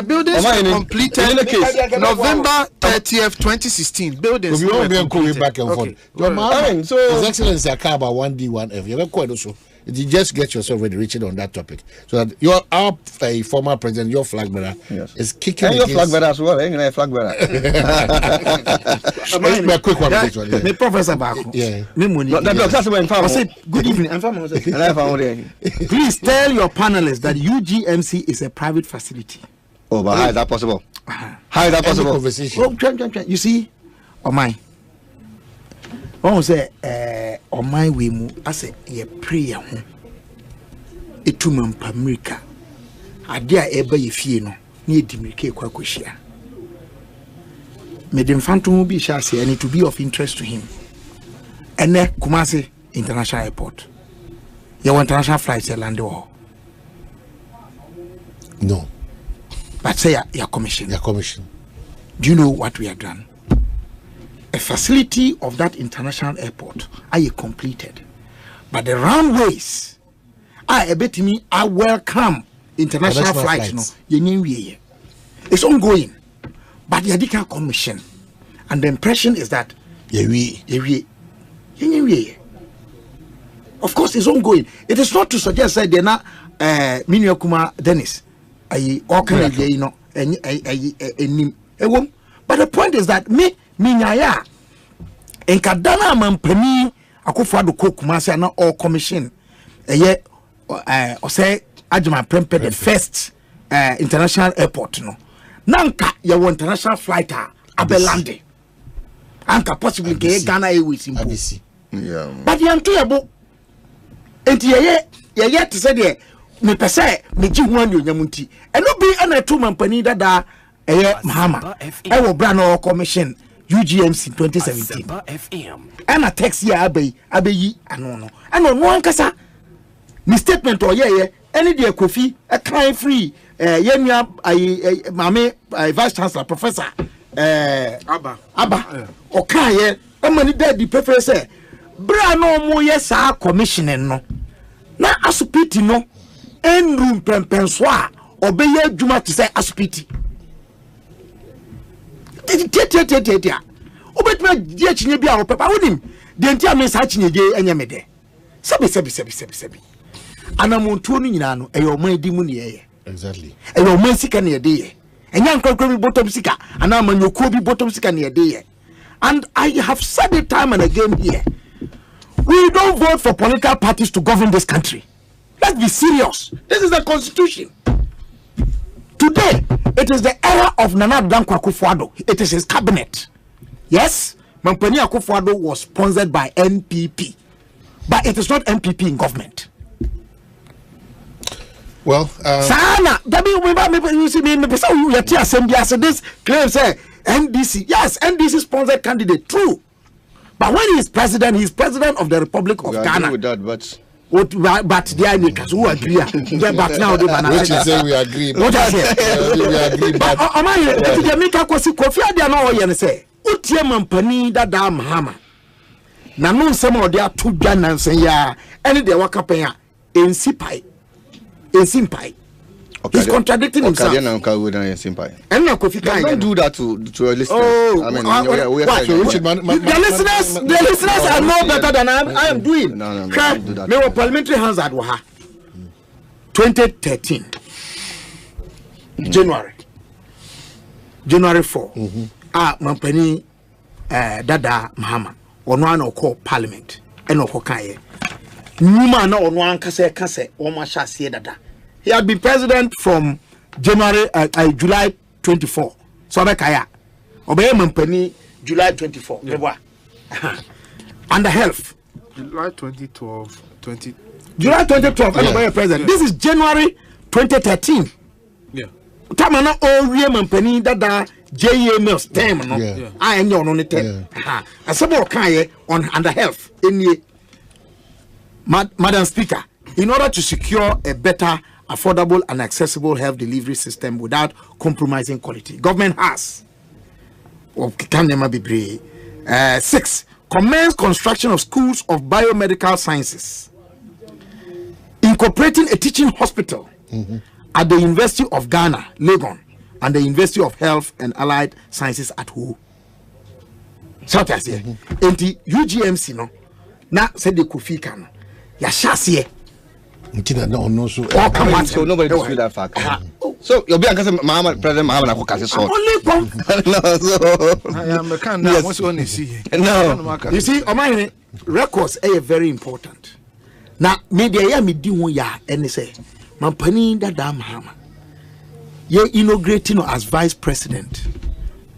Speaker 7: buildings were completed November 30th, 2016. Buildings
Speaker 4: were completed. Back and forth. So His Excellency Akaba 1D, 1F. You're quite also. You just get yourself ready, Richard, on that topic, so that our former president, your flag bearer, is kicking.
Speaker 8: And your flag bearer as well. Flag bearer.
Speaker 4: A quick one.
Speaker 6: Me Professor Bako.
Speaker 4: Yeah.
Speaker 6: Me money. Good evening. Please tell your panelists that UGMC is a private facility.
Speaker 8: Oh, but how is that possible? How is that possible?
Speaker 4: Conversation.
Speaker 6: You see, on my. One say, on my way, I say, ye prayer. Etumam Pamrika. Adia eba ye fie no, ni edimrike kwa kwehia. Medem Phantom bi sha say, and it to be of interest to him. Ene Kumasi International Airport. Your international flights land or
Speaker 4: no.
Speaker 6: But say your commission.
Speaker 4: Your commission.
Speaker 6: Do you know what we have done? A facility of that international airport are completed. But the runways are a bit me I welcome international flights. No, it's ongoing. But the Adika commission. And the impression is that of course it's ongoing. It is not to suggest that they're not Minyakuma Dennis. But the point is that Minyaya and Kadana Mampani Akufado Kokumasi na all commission or say Ajma Prempe the first international airport no. Nanka ya international flighter Abelande. Anka possibly Ghana Airways in Abisi.
Speaker 8: Yeah.
Speaker 6: But the Antoyabo and ye to say there me pese me ji ho anu nyamunti eno bi ana two company dada Mahama I will brand our commission UGMC 2017 and a text here abeyi ano no ankasa ni statement or any day Kofi a kind free yenya mame vice chancellor professor Abba o kan ye amani daddy prefer say bra no mo yesa commissioning no na asupiti no enrum pempenso a obeye adwuma to say asupiti tetetetetetea obetuma die chinye bia o papa wonim de ntia me sa chinye je enyemede sebi anamontuo no nyina no eyo man di mu ne ye
Speaker 4: exactly
Speaker 6: eyo man sika ne de ye enya nkwankwa bi bottom sika ana amanyoko bi bottom sika ne de ye. And I have said it time and again here, we don't vote for political parties to govern this country. Let's be serious. This is the constitution. Today, it is the era of Nana Dankwa Akufo-Addo. It is his cabinet. Yes, Mampani Akufo-Addo was sponsored by NPP, but it is not NPP in government.
Speaker 4: Well,
Speaker 6: Sana, you see me, this claim say NDC. Yes, NDC sponsored candidate, true. But when he is president of the Republic of Ghana.
Speaker 8: With that, but
Speaker 6: they are makers who agree. But now they
Speaker 4: what you say we agree.
Speaker 6: What I say?
Speaker 4: We agree. But
Speaker 6: am I the make Kofi Tonto say, "Utie Mampani dada Mahama." Na no nsem o dia to dwa nansen ya. Any de wakapen ya ensipai. He's contradicting himself.
Speaker 8: And
Speaker 6: don't
Speaker 8: do that to your listeners.
Speaker 6: Oh,
Speaker 8: I mean,
Speaker 6: the listeners are no better than I am doing.
Speaker 8: No, don't do that.
Speaker 6: Me were parliamentary hands at Waha. 2013. January 4. Mampani Dada Mahama. Ono call parliament. Eno ko kaye. Numa na ono kase o ma sha sie dada. He had been president from July 24. So kaya. Obey Mampani July 24. Yeah. Under health.
Speaker 5: July 2012.
Speaker 6: July 2012. Yeah. President. Yeah. This is January 2013.
Speaker 5: Yeah.
Speaker 6: Tamana all real Mampani dada JML's term no. I am on it. A some kaya on under health in Madam Speaker, in order to secure a better, affordable and accessible health delivery system without compromising quality, government has 6. Commence construction of schools of biomedical sciences, incorporating a teaching hospital at the University of Ghana, Legon, and the University of Health and Allied Sciences at Hu. South Asia. And the UGMC no, na said the Kofi Tonto. Ya shasiye.
Speaker 4: No, so
Speaker 8: nobody dispute that fact. So you'll be President Mahama na kokase so.
Speaker 6: No. You see, my records are very important. Now, media ya me di won ya ene say, Mampani Dada Mahama. ye inaugurating as vice president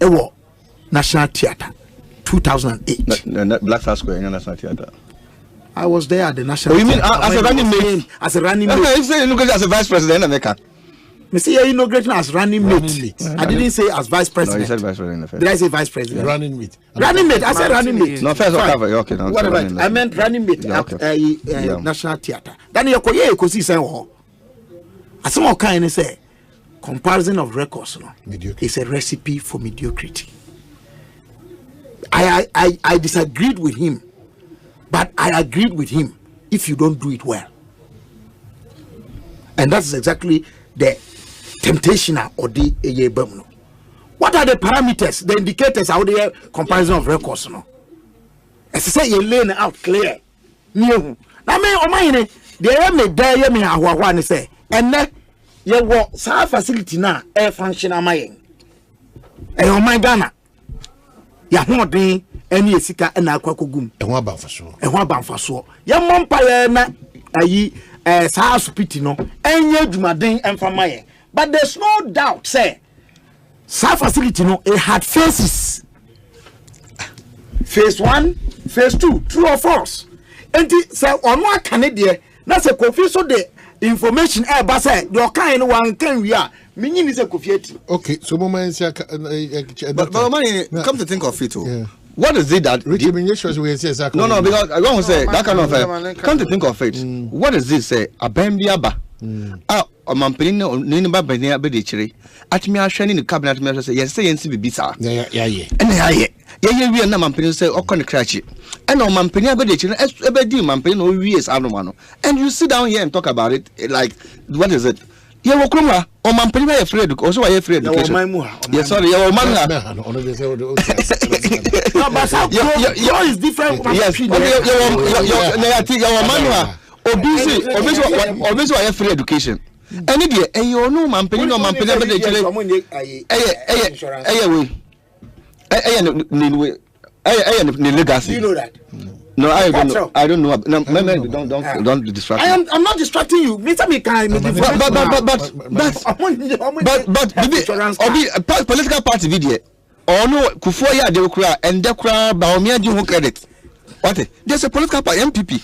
Speaker 6: ewo National Theatre 2008
Speaker 8: Black Star Square in National Theatre.
Speaker 6: I was there at the National
Speaker 8: You mean
Speaker 6: Theatre
Speaker 8: as a running mate?
Speaker 6: As a running mate.
Speaker 8: Okay, you say inaugurating as a vice president in America.
Speaker 6: Me say you're inaugurating as running mate. I didn't say as vice president.
Speaker 8: No, you said vice president in the first.
Speaker 6: Did I say vice president?
Speaker 4: Running mate.
Speaker 6: Running mate. I said running mate.
Speaker 8: No, first cover. Okay, no.
Speaker 6: Whatever. I meant running mate at National Theatre. Then you koye Ekosiisen ho. Asemo kind say comparison of records no. It's a recipe for mediocrity. I disagreed with him, but I agreed with him if you don't do it well. And that's exactly the temptation or the no. What are the parameters, the indicators out there comparison of records no? As I say you lay out clear. Now me o mine the me there me ahwa say and ye wo sa facility na air function amayen. E o my Ghana ya hoden eni esika na akwakogum
Speaker 4: E ho abanfaso.
Speaker 6: E ho abanfaso. Ya mompa na ayi sa hospital no enye adwumaden emfamaye. But there's no doubt say sa facility no it had phases. Phase 1, phase 2, true or false. And say ono akane de na say Kofi so the information e ba say the kind no one can we are meaning is a Kofi.
Speaker 4: Okay, so moment
Speaker 8: but money come to think of it what is it that
Speaker 4: Richard Minyeshwa we say exactly
Speaker 8: no because I want to say that kind of come to think of it what is this say abambiaba omampeni ne ba bani abede chire atimi ahwe ne cabinet me say yes say yensi bibisa
Speaker 4: yeah
Speaker 8: ene ye wi na mampeni say okon krachi and omampeni abede chire ebedi mampeni no wi is anoma no and you sit down here and talk about it like what is it ye wo kroma omampeni ba ye free education also ye free education yes sorry ye wo man
Speaker 6: no but your is different
Speaker 8: yes ye wo man obisi wa free education any dey eyo no mampeni no mampeni abede chire ni legacy.
Speaker 6: You know that?
Speaker 8: No, I don't know. I don't know. No, don't distract me.
Speaker 6: I'm not distracting you. Mr. Mikai,
Speaker 8: but political party video or no Kufuor ya de kura and de kura ba omi adi ho credit. What? There's a political party MPP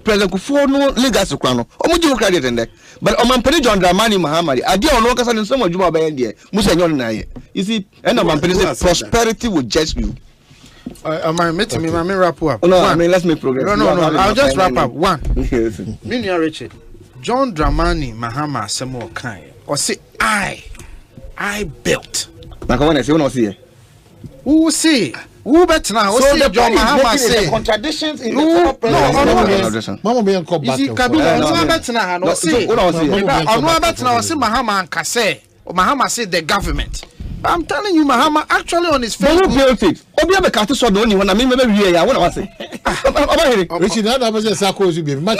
Speaker 8: President Kufuor no legacy kura no. Omo di ho credit and but Omampeni John Dramani Mahamadi adi ono kasa ni somo juma ba yen de. Musa nyon na ye. You see, and Omampeni say prosperity will judge you.
Speaker 7: Am I meeting me? I mean, wrap up.
Speaker 8: No, I mean, let's make progress.
Speaker 7: No. I'll just wrap up. One. Minya Richard. John Dramani Mahama Samuel Kai. Or say, I built.
Speaker 8: Like when I say, when I see
Speaker 7: who say? Who better now? So the John Mahama say
Speaker 6: contradictions in
Speaker 7: the
Speaker 6: former president.
Speaker 4: Mama be come back.
Speaker 7: You see, Kabila, no better now. No say. No better now. Say Mahama and Kase. Mahama say the government. I'm telling you, Mahama actually on his Facebook.
Speaker 8: Who built it? Obi abe kato so do ni when I mean maybe we ya. What I say?
Speaker 4: Richard, that was a Sarkozy be.
Speaker 8: No. We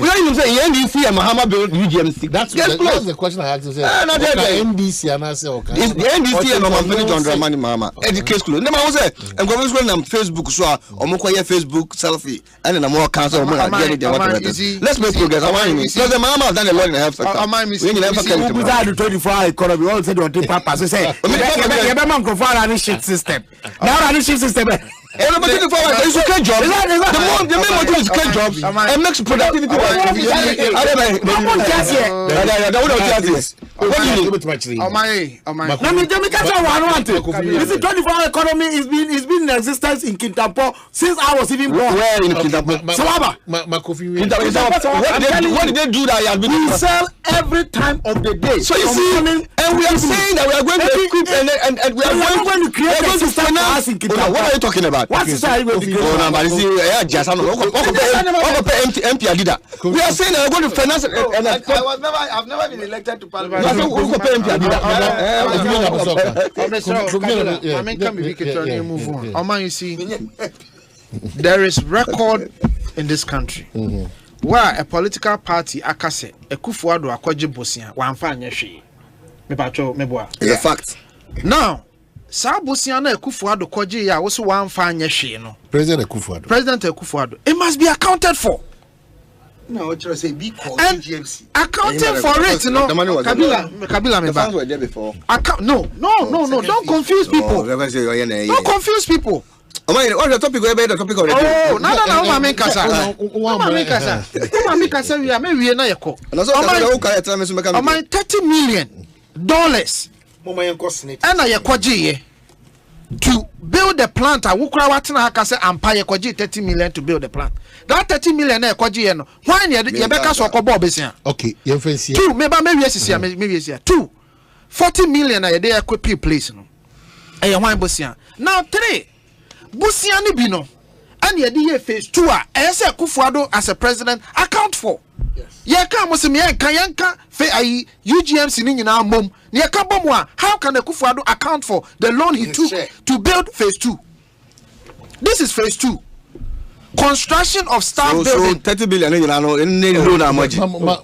Speaker 8: are even saying NDC and Mahama built UGMC. That's
Speaker 4: the question I had to say. NDC and I say okay.
Speaker 8: It's the NDC and Omampeni John Dramani Mahama. Educate school. No man say I'm going to on Facebook so omokoye Facebook selfie and na more cancel more get it. Let's make progress. Because the Mahama have done a lot in the health sector. We never came to
Speaker 6: 24 economy all said on the paper say you man go for an shift system now an shift system
Speaker 8: everybody do for is okay job the main motive is create jobs and makes productivity
Speaker 6: this 24 economy is been in existence in Kintampo since I was even born.
Speaker 8: Where in Kintampo? What did they do that
Speaker 6: we sell every time of the day.
Speaker 8: So you see, and we are saying that we are going to equip and we are going to create a system for us in Kintampo. What are you talking about?
Speaker 6: What is that going to create?
Speaker 8: We are saying that we are going to finance
Speaker 6: I've never been elected to parliament.
Speaker 7: You see, there is record in this country where a political party akase Ekufuor akwaje bosia wanfa anyehwe mepacho meboa.
Speaker 8: It's a fact.
Speaker 7: Now sa bosia na Ekufuor kwaje ya wo so wanfa anyehwe no
Speaker 4: President Ekufuor
Speaker 7: it must be accounted for.
Speaker 6: No, just say be called
Speaker 7: and
Speaker 6: GMC.
Speaker 7: accounting for it, you know.
Speaker 8: The money was
Speaker 7: Kabila,
Speaker 8: the funds were there before.
Speaker 7: No. Don't confuse people. Don't confuse people.
Speaker 8: What's the topic? The topic already.
Speaker 7: Oh, no, Mami Kasa. Mami Kasa, we are maybe na yeko. $30 million. And I kwaji to build the plant. I wukra watina hakase ampaye kwaji $30 million to build the plant. That $30 million na kwaji no. Why you beka so kobo besia?
Speaker 4: Okay, you fancy.
Speaker 7: Two, maybe yes. Two, $40 million na dey equip place no. Eh why besia? Now 3 Busia ni bino. And ye phase 2 ese Kufuado as a president account for. Yes. Ye kan mo se me yanka fe ayi UGMC ni nyina mom. Ye kan bom a how can the Kufuado account for the loan he took to build phase 2? This is phase 2. Construction of staff building.
Speaker 8: So 30 billion in loan amount.
Speaker 7: You know what?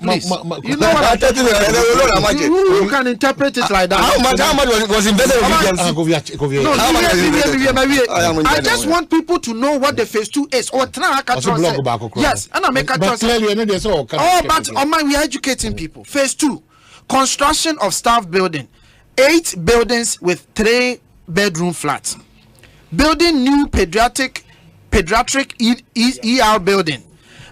Speaker 7: 30 billion. You can interpret it like that.
Speaker 8: How much was invested in
Speaker 7: I just want people to know what the phase 2 is. Or yes, and I make a choice. But we are educating people. Phase 2, construction of staff building, 8 buildings with 3-bedroom flats, building new pediatric ER building,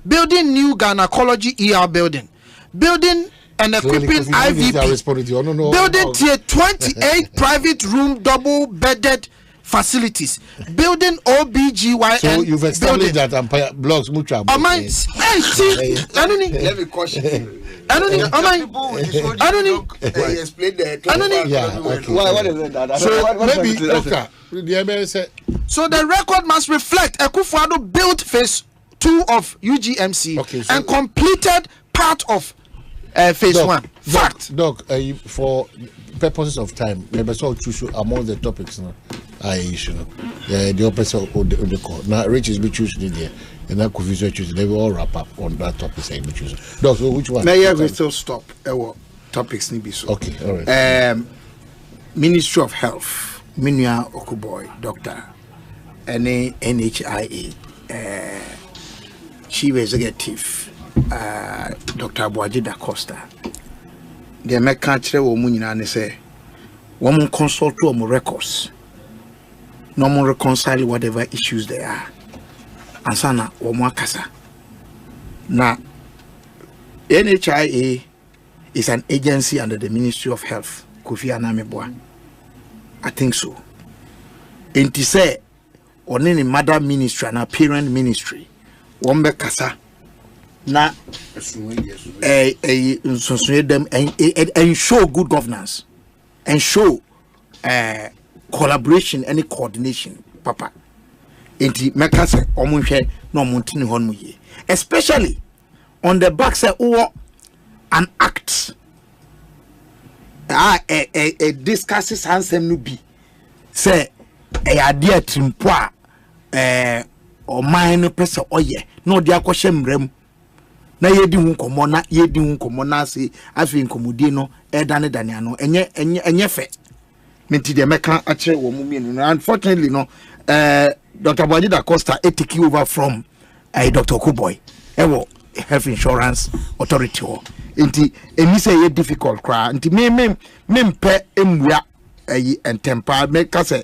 Speaker 7: building new gynecology ER building, building and equipping IVP, building tier 28 private room double bedded facilities, building OBGYN.
Speaker 4: So you've established that Empire blocks mutual.
Speaker 7: Let me question you. Explain
Speaker 8: that. What is it?
Speaker 7: So the record must reflect Akufo-Addo built phase 2 of UGMC and completed part of phase 1. Fact.
Speaker 4: Doc, for purposes of time, maybe so choose among the topics now. The opposite of the call. Now, Rich is be choosing there. And that could visually choose. They will all wrap up on that topic. Say, be choosing. Doc, so which one?
Speaker 6: May I still stop? Topics need be so.
Speaker 4: Okay, all right.
Speaker 6: Ministry of Health, Minya Okuboy, Doctor, NHIA, Chief Executive, Dr. Boaji da Costa. The American woman and say, woman consult to records. No more reconcile whatever issues there are. And sana kasa. Now, NHIA is an agency under the Ministry of Health. Kofi Anameboa. I think so. And to say, on any mother ministry and a parent ministry, Wombe kasa. Na them and show good governance and show collaboration and coordination, Papa. Enti meka se omunhwe na omuntini hon mu ye, especially on the back say an act discusses handsome no bi say ade atimpo a o man no pese oye na odi akohye mram na yedi hu nkomo na se afi nkomodie no edane dane ano enye fe menti de meka a kire wo mu mienu. Unfortunately no Dr. Boaji da Costa take over from Dr. Okuboy Health Insurance Authority enti emi say ye difficult cry enti me mpe emua entempa me ka say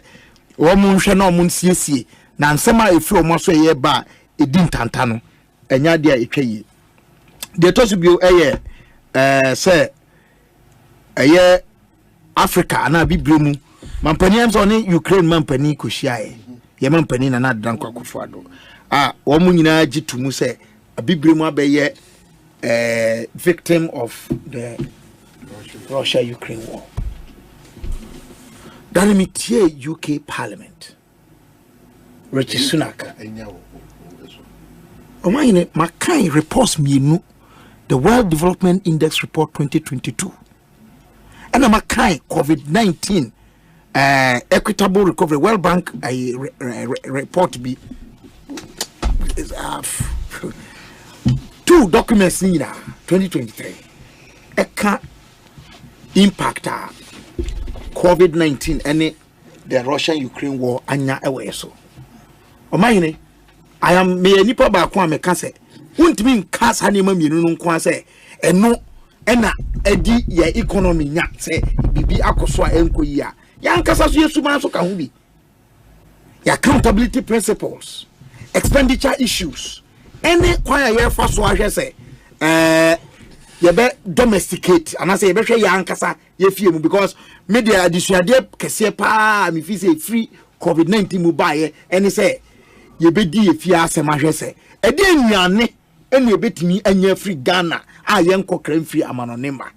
Speaker 6: wo mu nhwe na wo nsiesie na nsema efi o mo so ye ba edi ntanta no enya de a etwa yi de to so bio say Africa na bibremu mampani am so ne Ukraine mampani ko hia ye mampani na danko Akufo-Addo wo mu nyina gitumu say abibremu abeye victim of the Russia-Ukraine war. Then me tie UK Parliament. Rishi Sunak. Omayine makai reports mienu the World Development Index report 2022. And makai COVID-19 equitable recovery World Bank report be 2 documents in 2023 eka impact COVID-19 and the Russia-Ukraine war anya ewe so. Omayine I am me nipa ba kwa me ka say won't mean cast honeyman you no kwa say eno ena edi ye economy nya say bibi akoso a enko yi a yan kasa so yesuma so ka ho bi ya accountability principles expenditure issues any kwa ye fa so ahwe say ye be domesticate and I say ye be hwe yan kasa ye fie mu because media adisuade kese pa me fi say free COVID-19 mu ba ye any say ye be di ye fie asem ahwe say e de nnuane ene ebetimi anya free Ghana a ye nkokran free amanonema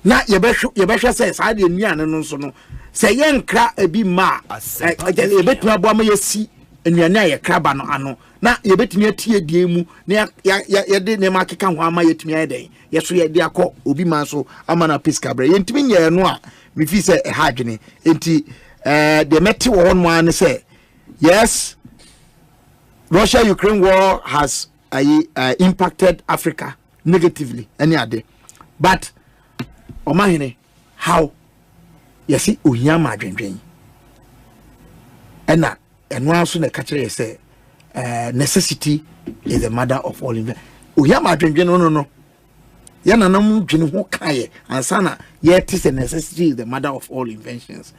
Speaker 6: na ye be hwe say sa de nnuane no nso no say ye nkra ebi ma ye betimi abo ama ye si nnuane a ye kraba no ano na ye betimi atie die mu na ye de ne makeka ho ama ye timi ayeden ye so ye de akọ obi ma so ama na piska bre ye ntimi nye no a me fi say e ha dwene enti the meti wo no an say yes Russia-Ukraine war has impacted Africa negatively. Any other, but omahine how you see uyama dwen ena enwa so na kachire say necessity is the mother of all inventions. Uyama dwen no ya nanam dwen ho kaye ansana yet is the necessity is the mother of all inventions.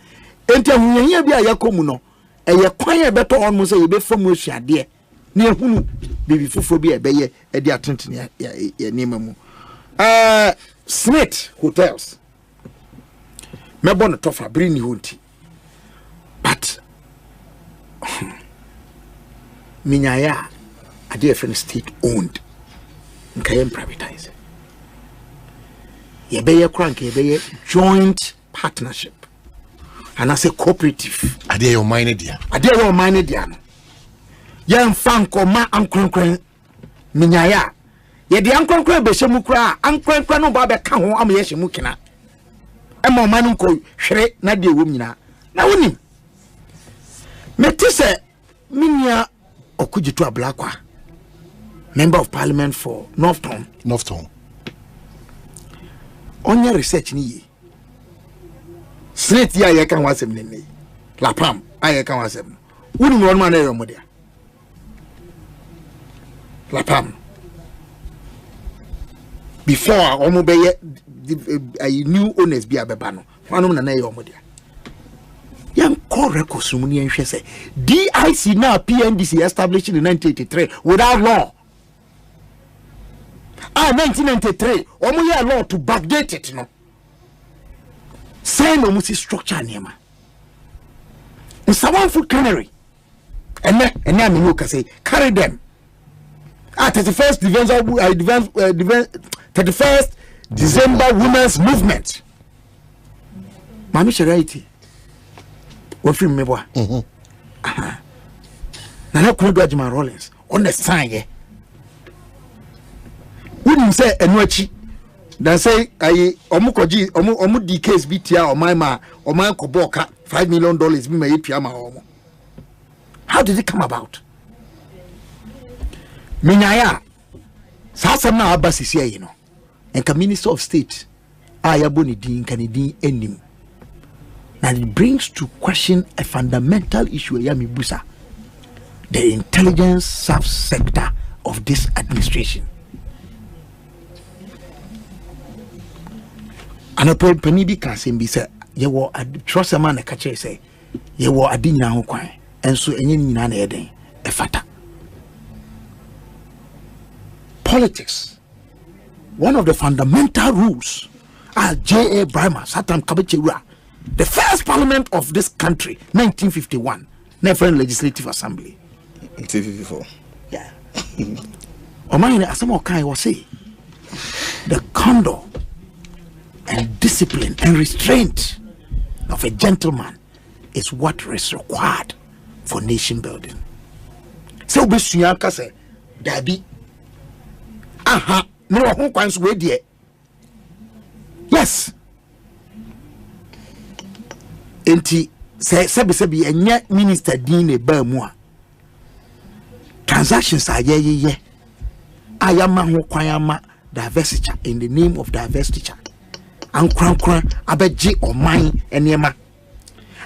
Speaker 6: Enti ahunya bia yakomu no eye kwan e beto on mo say ye be famu hwiade na ehunu bibi foforo bi ebeye e di atentene ya nima mu Smith hotels mebo no tofa bri ni honti but minyaya ade friend state owned nkayem privatize ye beye krank ye beye joint partnership and as a cooperative
Speaker 4: ade your mind dia no yan
Speaker 6: fanko ma ankronkron minyaya ye de ankronkron be hyemu kra ankronkron no ba be ka ho am ye hyemu kina e ma man nko hwere na de wom nyina na wonim metise minya okujitu ablakwa member of parliament for Northton onye research ni ye straight ya ye kan wasem ni la pam aye kan wasem wonim won man na yo modia la pam before omo be ye new owners bi abeba no wanom na ye omo dia yan call records mu ni enhwe say DIC now PNDC established in 1983 without law 1993 omo ye law to backdate it no say no musi structure niema in someone food cannery and I mean you can say carry them at 31st December women's movement mami charity wo film me boa na ko do Ajima Rollins on the sign ye wouldn't say enuachi dan say ayi omukoji omu di case bitia o man ko boka $5 million bi ma yepia ma omo. How did it come about? Minyaya sasa na abasisi ayi no enka minister of state ayaboni din kanidin enim. Now it brings to question a fundamental issue yami busa, the intelligence sub-sector of this administration. And a penny can say, you were a trust a man a catcher say, you were a dinner ho kwan, and so any nana a fata. Politics. One of the fundamental rules are J.A. Brahma, Satan Kabechira, the first parliament of this country, 1951, Never Legislative Assembly.
Speaker 8: 1954.
Speaker 6: Yeah. Omayne Asamokai was say, the condor and discipline and restraint of a gentleman is what is required for nation building. So Bisuyanka say, Dabi, aha, no one wants to wait yet. Yes. Enti sebi enya minister din e ba mu a transactions are ye ayama ho kwayama diversity in the name of diversity and kran abeji oman enema.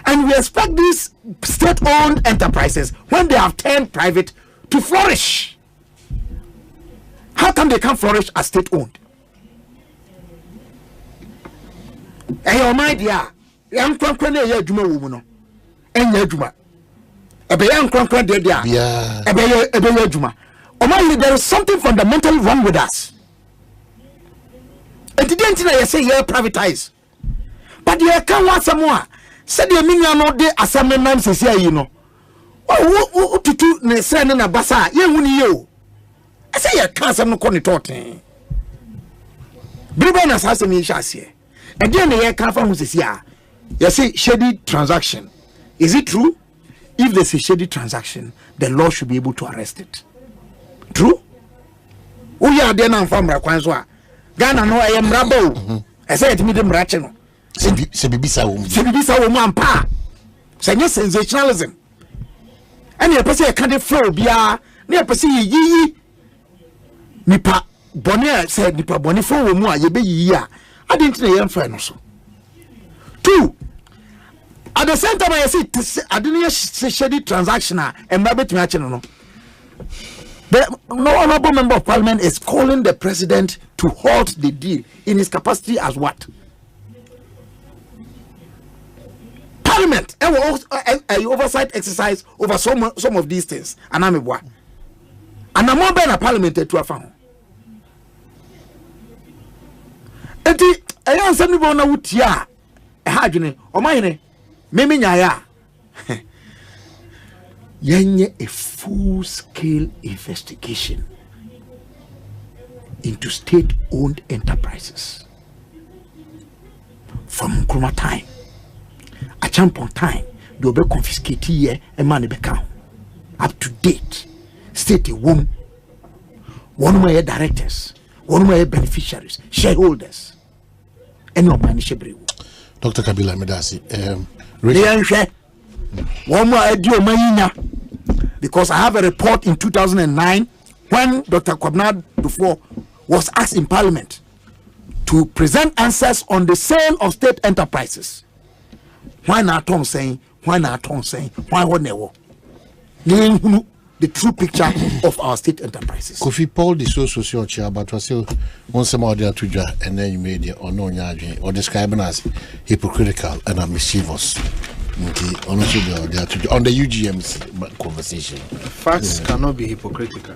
Speaker 6: And we expect these state-owned enterprises, when they have turned private, to flourish. How come they can't flourish as state-owned? Hey, my dear, young crank a juma woman, and your juma. A young crank there, yeah, a juma. Oh my, there is something fundamentally wrong with us. And didn't I say you're privatized? But you can't want some more. Said the minion no day assembly names is here, you know. Oh, to do ne send in a basa, you. I say you can't some no talking. Briban assassination here. And then the can't find who's here. You say shady transaction. Is it true? If there's a shady transaction, the law should be able to arrest it. True? Oh, yeah, then I'm from Rakwanzwa. Ghana no I am rabo. I say it me them racheno. Se bibisa woman pa. Say no sensationalism. And you person can flow bia, na person yi nipa boni said nipa boni fo wo mu a ye be yi a. I didn't know you friend so. 2. At the same time I say I didn't say shady transaction and ma betimi ache no. The honorable member of parliament is calling the president to halt the deal in his capacity as what? Parliament and oversight exercise over some of these things. And I'm a boy. And I'm more than a parliament to a found. And I am sending one out ya. A hajune, or mine, Mimi Yaya. Yenye a full-scale investigation into state-owned enterprises from Nkrumah time. A champion time, they will be confiscated here and money become up to date. State a womb, one of my directors, one of my beneficiaries, shareholders, and no money shabre.
Speaker 4: Dr. Kabila Medasi,
Speaker 6: one more idea because I have a report in 2009 when Dr. Kwabena before was asked in Parliament to present answers on the sale of state enterprises. Why not Tom saying? Why not Tom saying? Why what never? The true picture of our state enterprises.
Speaker 4: Kofi Paul the social chair, but was still one some other to and then you made it or no or describing as hypocritical and mischievous. On the UGM's conversation.
Speaker 5: Facts cannot be hypocritical.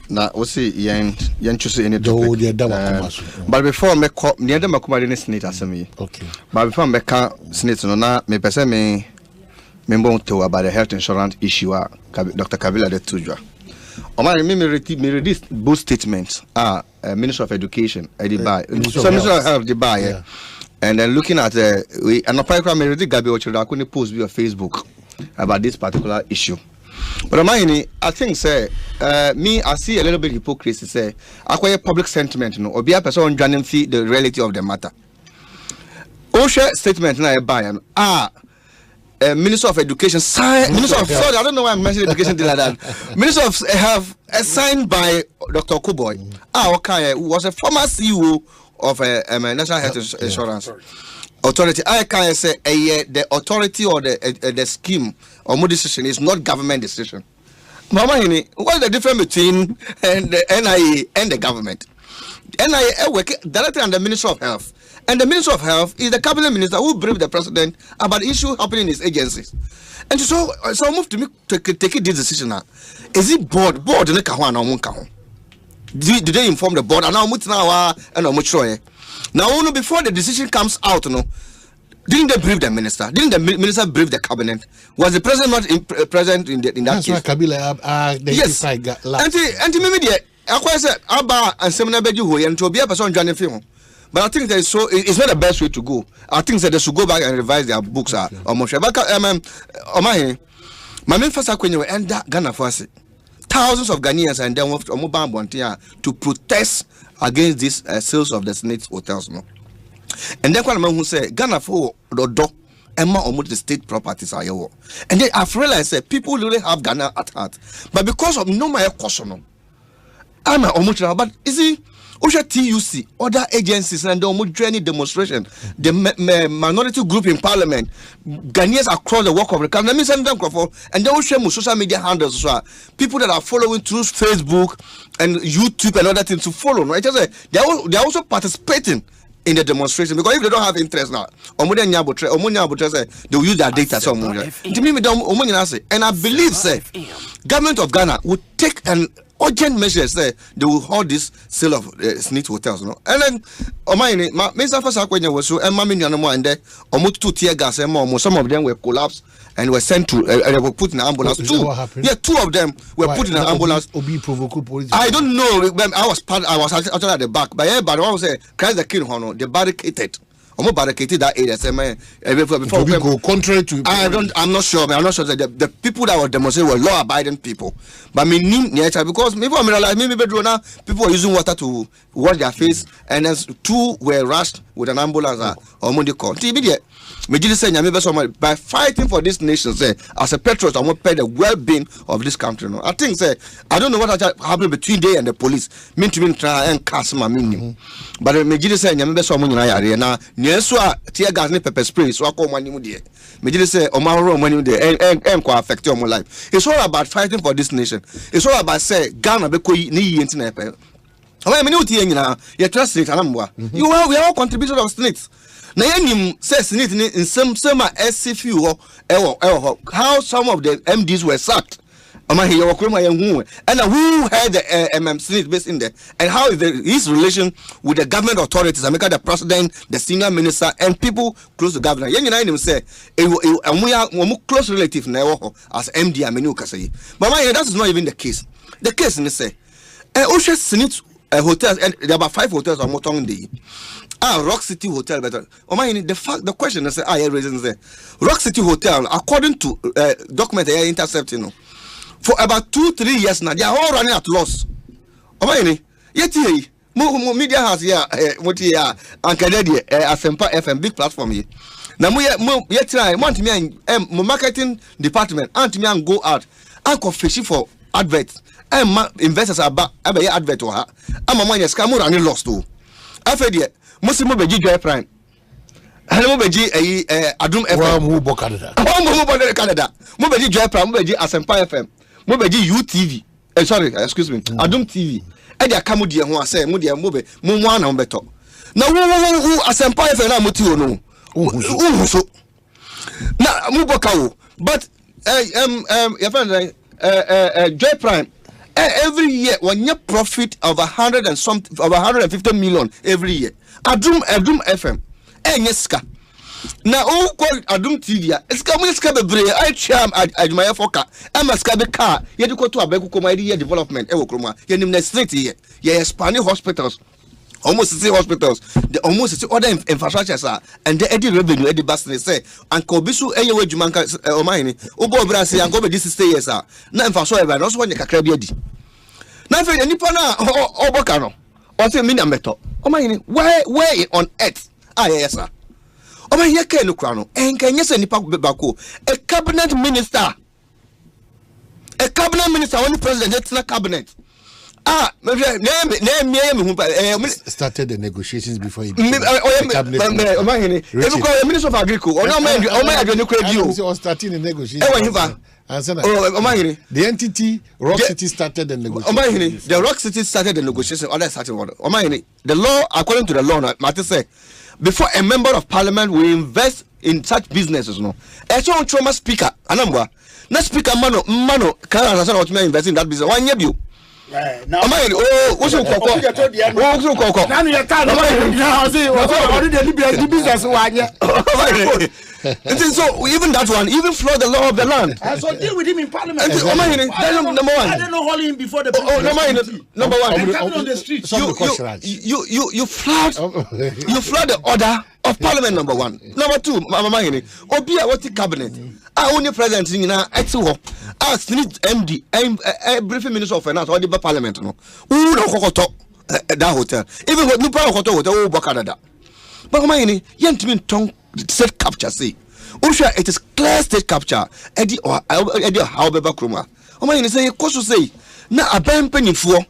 Speaker 8: Na osi yen choose any topic. But before me call near them akuma Senate assembly. Okay. But before me can Senate no na me pese me mbon to about the health insurance issue Dr. Kabila de Tujwa. Me read this both statements Minister of Education buy. So Minister of Health the buy. And then looking at and I already Gabi Ochida couldn't post via Facebook about this particular issue. But I think say I see a little bit hypocrisy say acquire public sentiment or be a person joining the reality of the matter. OSHA statement na buy Minister of Education Minister of sorry, I don't know why I'm mentioning education like that. Minister of Health signed by Dr. Kuboy. Okay, who was a former CEO of National Health Insurance Authority. I can say the authority or the scheme or more decision is not government decision. Mama, what is the difference between the NIA and the government? NIA work directly under the Minister of Health, and the Minister of Health is the cabinet minister who briefed the president about the issue happening in his agencies. And so I moved to me to take this decision now. Is it board in the Kahwana or Munkahon? Did they inform the board? And now now before the decision comes out, didn't they brief the minister? Didn't the minister brief the cabinet? Was the president not present in that
Speaker 4: That's
Speaker 8: case?
Speaker 4: That's why Kabila
Speaker 8: yes. And maybe I said Abba and Semina Beju and to be a person joining film. But I think that it's not the best way to go. I think that they should go back and revise their books. My main first when you end Ghana first. Thousands of Ghanaians and then mobile to protest against these sales of the Senate hotels. No? And then when who say Ghana for the door Emma almost the state properties are your. And then I've realized that people really have Ghana at heart. But because of no my question, I'm almost but is it Osha TUC, other agencies, and the Omudreni demonstration, the minority group in parliament, Ghanaians across the walk of the country. Let me send them and then Osha social media handles as well. People that are following through Facebook and YouTube and other things to follow. Right? They are also participating in the demonstration because if they don't have interest now, they will use their data somewhere. And I believe, say, government of Ghana would take an urgent measures. Say they will hold this sale of SNIT hotels, and then some of them were collapsed and were sent to they were put in an ambulance. Two of them were put in an ambulance. I don't know. I was actually at the back, but I was say, Christ the King, they barricaded. Barricaded that area. Before we go contrary to. I'm not sure. I'm not sure that the people that were demonstrating were law-abiding people. But because maybe I realize maybe people were using water to wash their face, and then two were rushed with an ambulance. By fighting for this nation, say as a patriot, I want to pay the well-being of this country. I think, say I don't know what happened between they and the police. Mean to try and cast my meaning. But Majidi say, "Nyambe so money na nyeswa tear gas ne pepper spray so akọ money mu de." Majidi say, "Omaro money de and ko affect your life." It's all about fighting for this nation. It's all about say Ghana be ko ni yenti na pe. Omo me ni uti nyina, you trust it anamwa. We are all contributors of states. Na yenim says in some SCFU how some of the MDs were sacked. And who had the Senate based in there, and how is his relation with the government authorities, the president, the senior minister, and people close to governor. You say we are close relative now as MD and Menu Kasai. But that is not even the case. The case in say Osha Senate hotels, and there are about 5 hotels on Motong Day. Rock City Hotel, but the question is reasons there. Rock City Hotel, according to document they are intercepting, for about 2-3 years now, they are all running at loss. Yet media house here, and Canadian Asempa FM big platform here. Now we try want me and marketing department and me and go out and go fishing for adverts. And investors are back advert to her. I'm a money scam running lost too. After that. Musimo beji Joy Prime. Hello beji Adum FM. Mo bo Canada. Mo bo Canada. Mo beji Joy Prime, mo beji Asempa FM. Mo beji UTV. Sorry, excuse me. Adum TV. E dia kamu die ho ase, mo dia mo be mo mo ana beto. Na wo Asempa FM na mo ti wo no. So. Na mo bo kawo. But your friend Joy Prime every year when you profit of 150 million every year. Adum FM. Nyeska. Na o ko Adum TV a. Eska mo eska bebre. I cham adumaya foka. Amaska be car. Ye de ko to abeku ko ma de development e wo kroma. Ye nim na street here. Ye expand hospitals. Almost 60 hospitals. The almost 60 other infrastructures are and the eddy revenue eddy business say and Kobisu eyewe jumanka omahini. Obo bra say and go be this 60 years are. Na infrastructure no so one kakra bi edi. Na fe nipa na oboka no. O say me na meto. Omahini where on earth? Yes sir. Omahini ke no kra no. Enka nyese nipa bako. A cabinet minister only president it's not cabinet.
Speaker 4: Started the negotiations before he
Speaker 8: Minister of Agriculture.
Speaker 4: Starting the negotiations. The entity Rock City started the negotiations.
Speaker 8: The Rock City started the negotiations. The law, according to the law, Martin said, before a member of parliament will invest in such businesses, no. A trauma speaker, Anambwa. Not speaker Mano, can I invest in that business? One year you.
Speaker 6: Now,
Speaker 8: what's your cocoa?
Speaker 6: Now you can't see what the business
Speaker 8: so even that one, even flood the law of the land.
Speaker 6: So deal with him in parliament.
Speaker 8: Number one.
Speaker 6: I don't know hold him before the
Speaker 8: number one.
Speaker 6: On the street.
Speaker 8: You flood the order of parliament. Number one. Number two, Mama Hini. Obia what the cabinet. Only president in Exo. Senate MD, briefing minister of finance or the parliament. No, who no that hotel. Even with Nupa hotel, Canada. But Mama Hini, Yantimin tongue. State capture say Usha it is clear state capture Eddie however kroma o man say koso say na aban panifo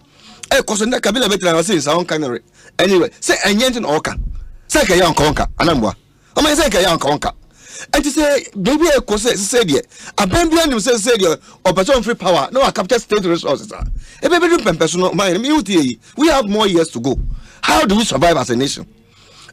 Speaker 8: Because na Kabila better was saying sound canary. Anyway, say anything oka. Say ka yan konka anamwa. O man say ka yan konka. And to say baby Ekose say there. Abambia nim say there operation free power. No, I capture state resources. E be do personal mind. We have more years to go. How do we survive as a nation?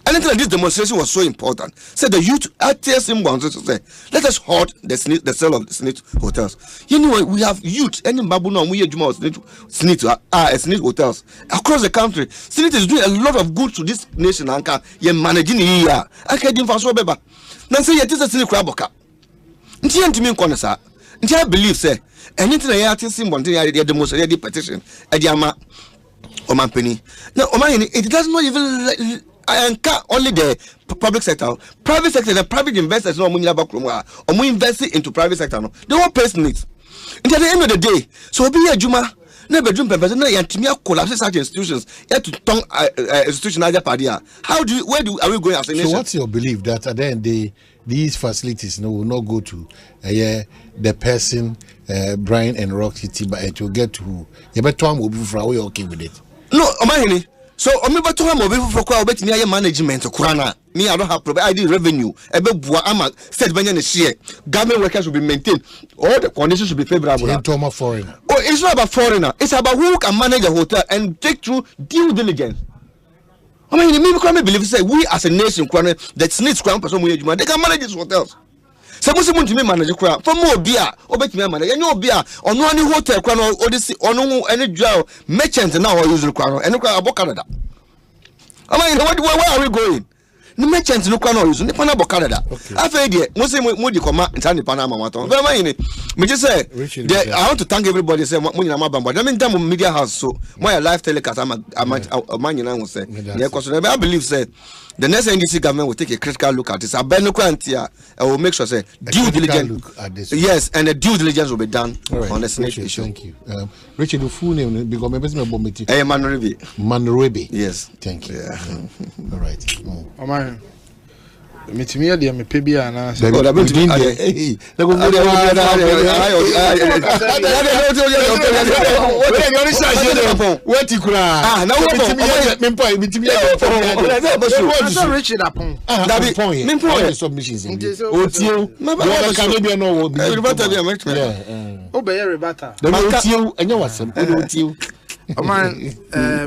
Speaker 8: Anything like this demonstration was so important. Said the youth at TSM wanted to say, let us halt the sale of the SNIT hotels. You know, we have youth, any babu no we SNIT hotels across the country. SNIT is doing a lot of good to this nation. Anka, you're managing here. I can't for so beba. Now say it is a SNIT craboka. Until I believe, say, anything I TSM wanted to demonstrate the petition at Yama Oman Now, Oman, it does not even. I can't only the public sector, private sector, the private investors no money about Kromwa, or more investing into private sector. No, they all person it. And at the end of the day, so be a Juma, never dream person, no, Yantimia collapses such institutions, yet to tongue institution as a padia. How do are we going as a nation?
Speaker 4: So, what's your belief that at the end these facilities will not go to the person, Brian and Rock City, but it will get to who? You better will be for away okay with it.
Speaker 8: No, Omani. So, omiba to am obi for kwa obet me management kurana. Me I don't have problem. I did revenue. Ebe bua ama state banya ne share. Government workers will be maintained. All the conditions should be favorable.
Speaker 4: Foreigner.
Speaker 8: Oh, it's not about foreigner. It's about who can manage a hotel and take through due diligence. I mean, me believe say we as a nation, that needs crown person they can manage these hotels. Suppose you want to manage crown for more beer, obet me manage. And no beer or no any hotel crown or this or no any jail merchants now are using crown and about Canada. I mean, where are we going? The merchants no crown or using the Panama Canada. I've heard it. Most of them would come out and turn the Panama Maton. But I mean, me just say, I want to thank everybody. Say, but I mean, time media house so my live telecast. I'm a man. You know, say, yeah, because I believe say. The next NDC government will take a critical look at this. I will make sure say due diligence. Yes, and the due diligence will be done on the SNIT issue.
Speaker 4: Thank you, Richard. The full name because my business bomb.
Speaker 8: Manrebi.
Speaker 4: Yes, thank you.
Speaker 8: Yeah.
Speaker 4: All right.
Speaker 5: Oh man. Metimia dia me pebia na
Speaker 8: say. Oh, that be hey.
Speaker 4: What you cry?
Speaker 8: Ah, now
Speaker 5: Richard upon.
Speaker 4: That be point. Submissions. Otio. No Canadian no.
Speaker 5: Obey rebata.
Speaker 4: The otio and you wasam. Otio.
Speaker 5: Oh man,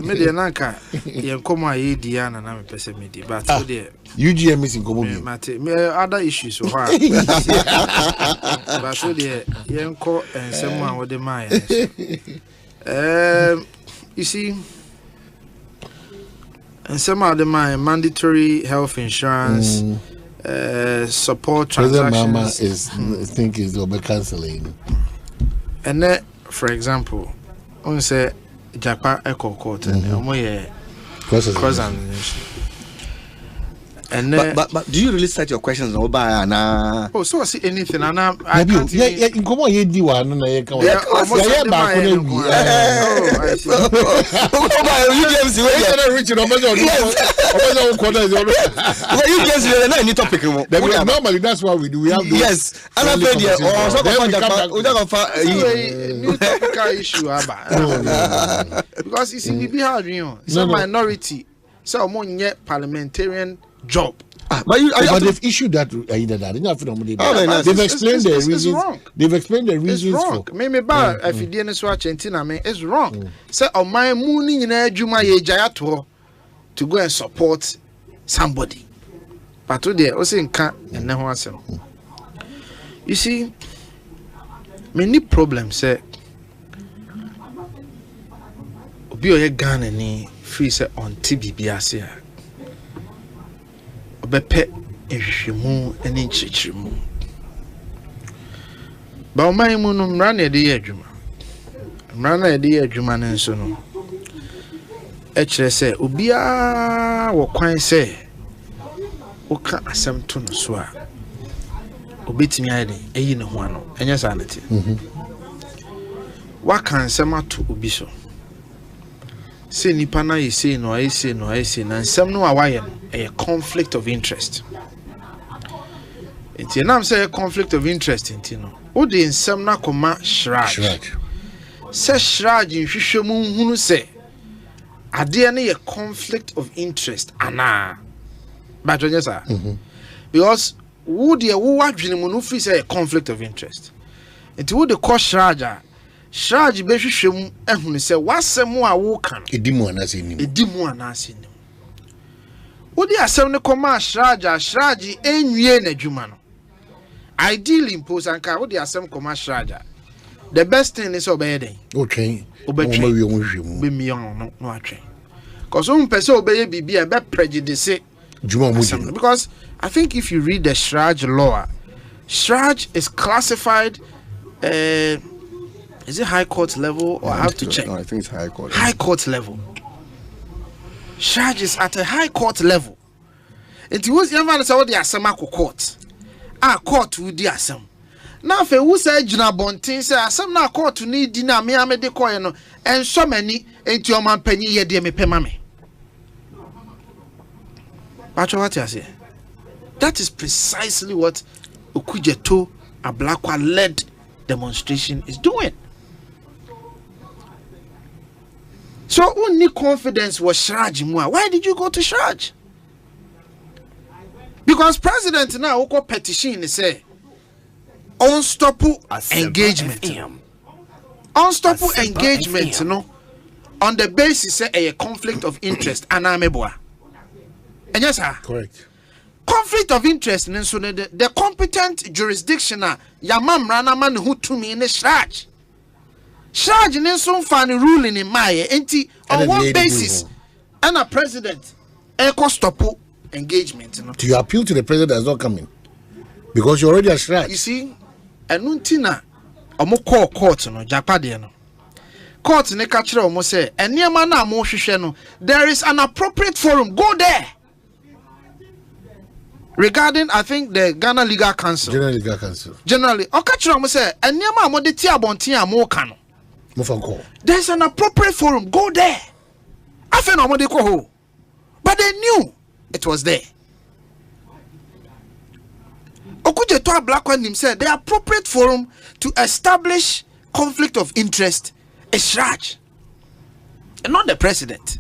Speaker 5: media nanka yenkomo aye dia na me pese media but so there
Speaker 4: UGM missing komo
Speaker 5: me other issues so far but so there yenko ensem a wo de mai you see ensem a de mai mandatory health insurance support transactions
Speaker 4: Mama is think is over cancelling
Speaker 5: and then for example on say Japa Echo Court and cross and
Speaker 8: but do you really start your questions over na
Speaker 5: oh so I see anything and I
Speaker 4: can't in come on di wa no na ye kan ya ba ko na wi
Speaker 5: I see
Speaker 8: you James we
Speaker 4: are rich no matter what corner
Speaker 8: you James na any topic
Speaker 4: normally that's what we do we have
Speaker 8: yes and I said yeah or so we don't
Speaker 5: new topical issue aba because you see we be hard some minority so money parliamentarian job.
Speaker 4: But they've issued that either that. They've explained the reasons. They've explained the reasons.
Speaker 5: It's wrong. Maybe bad if you didn't swatch and me it's wrong. So on my mooning in a Juma Jayato to go and support somebody. But today also in can't and now answer. You see, many problems say Obi oye Ghana ni free say on TBBS obepe ehwehwemu ene nchichirimu ba oman mu no mra na de adwuma mra na de adwuma ne nso no e kire say obia wo kwan say woka asem to no so a obetimi ayede eyi ne ho ano enya sa na ti waka nsem ato obi so say nipa na say no I say na nsem no awaye no a conflict of interest. Enti na am say conflict of interest enti no. O de nsem na koma shraj. Say shraj nhwehwemu hunu say
Speaker 7: Are there any conflict of interest? Anna. But yes, sir. Because would you watch the free say a conflict of interest? It would the cost Shraja. Shraj be hwehwem ehunu se wasem a wo kan
Speaker 4: edimu
Speaker 7: anase nim wodi asem ne koma Shraji enwie n'adwuma no ideally impose anka wodi asem koma Shraja the best thing is obey den
Speaker 4: okay
Speaker 7: obetwe be mion no atwe cause um person obey bibia be prejudice because I think if you read the Shraj law, Shraj is classified is it high court level or I have to check?
Speaker 8: No, I think it's high court.
Speaker 7: High court level. Shraj is at a high court level. It was never say what the asema court. Court with the asem. Now fe who say jina bontin say asem na court need dina me amede koye no and so many enti o man panyi ye de me pema me. Pacho what you say? That is precisely what Okujeto Ablakwa led demonstration is doing. So only confidence was Shraj Mua. Why did you go to Shraj? Because president now oko petition say unstoppable engagement. Unstoppable engagement no on the basis say a conflict of interest anameboa. And yes sir.
Speaker 4: Correct.
Speaker 7: Conflict of interest so the competent jurisdiction yamam rana man who to me in the Shraj. Shraj nenso fan ruling in my enti on what basis and a president stop engagement no.
Speaker 4: Do you appeal to the president that's not coming? Because you're already a Shraj.
Speaker 7: You see, enuntina omo call court no japade no. Court ne ka kire omo say enema na mo hwehwe no there is an appropriate forum, go there. Regarding, I think the Ghana Legal Council.
Speaker 4: General Legal Council.
Speaker 7: Generally, Okachiro say, and Yama Modeti Abontia Mokano. There's an appropriate forum, go there. I feel no Modeko. But they knew it was there. Okujeto Blackwan himself, the appropriate forum to establish conflict of interest is Shraj. And not the president.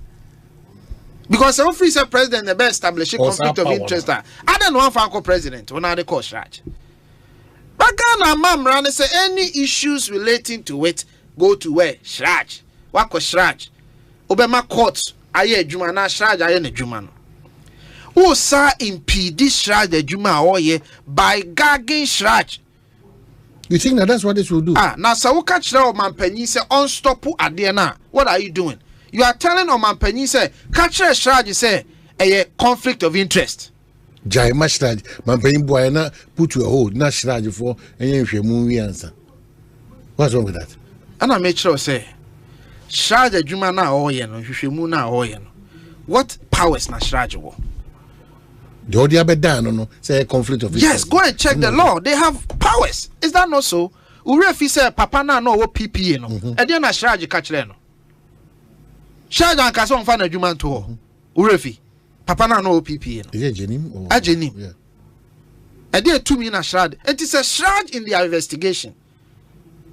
Speaker 7: Because the officer president the best establishing conflict of interest. I don't know if I call president when I call Shraj. But Ghana mam ran say any issues relating to it go to where Shraj. Wako Shraj. Obema court aye juma na Shraj aye ne juma no. Who sa impede Shraj the juma oye by gagging Shraj.
Speaker 4: You think that that's what this will do?
Speaker 7: Now sa wo catch o man panyi say unstoppable ade na. What are you doing? You are telling Oman Penny say, catch a Shraj say a conflict of interest.
Speaker 4: Jai Mashraj, Mampen Boyana put you a hold, not Shraj for any movie answer. What's wrong with that?
Speaker 7: And I made sure say, Shraj a Jumana Oyen, Shimuna Oyen. What powers na Shraj wo?
Speaker 4: The audio be done, no, say a conflict of interest.
Speaker 7: Yes, go and check the law. They have powers. Is that not so? Urefi say, Papa na no PPA no. And then a Shraj catch no. Shraj and Kason fan a human to Urefi. Papa na no PPA.
Speaker 4: Is it Jenim or
Speaker 7: Jenim?
Speaker 4: Yeah.
Speaker 7: I did 2 million Shraj. It is a Shraj in their investigation.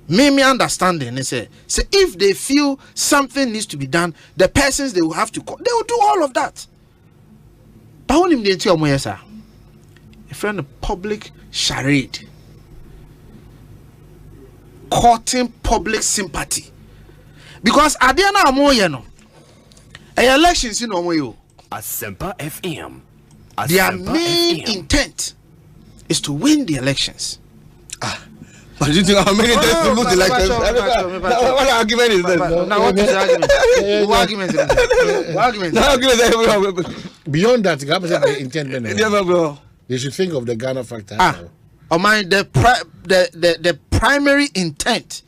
Speaker 7: Me understanding. They say if they feel something needs to be done, the persons they will have to call, they will do all of that. But when him tell me yes, sir. A friend of public charade, courting public sympathy, because at the end of the day, elections in Omoyo.
Speaker 2: Asempa FM.
Speaker 7: Their main intent is to win the elections.
Speaker 8: But you think how many times to lose the elections? What argument is this?
Speaker 7: Now what is the argument? What argument?
Speaker 4: Beyond that, the intent. They should think of the Ghana factor.
Speaker 7: The primary intent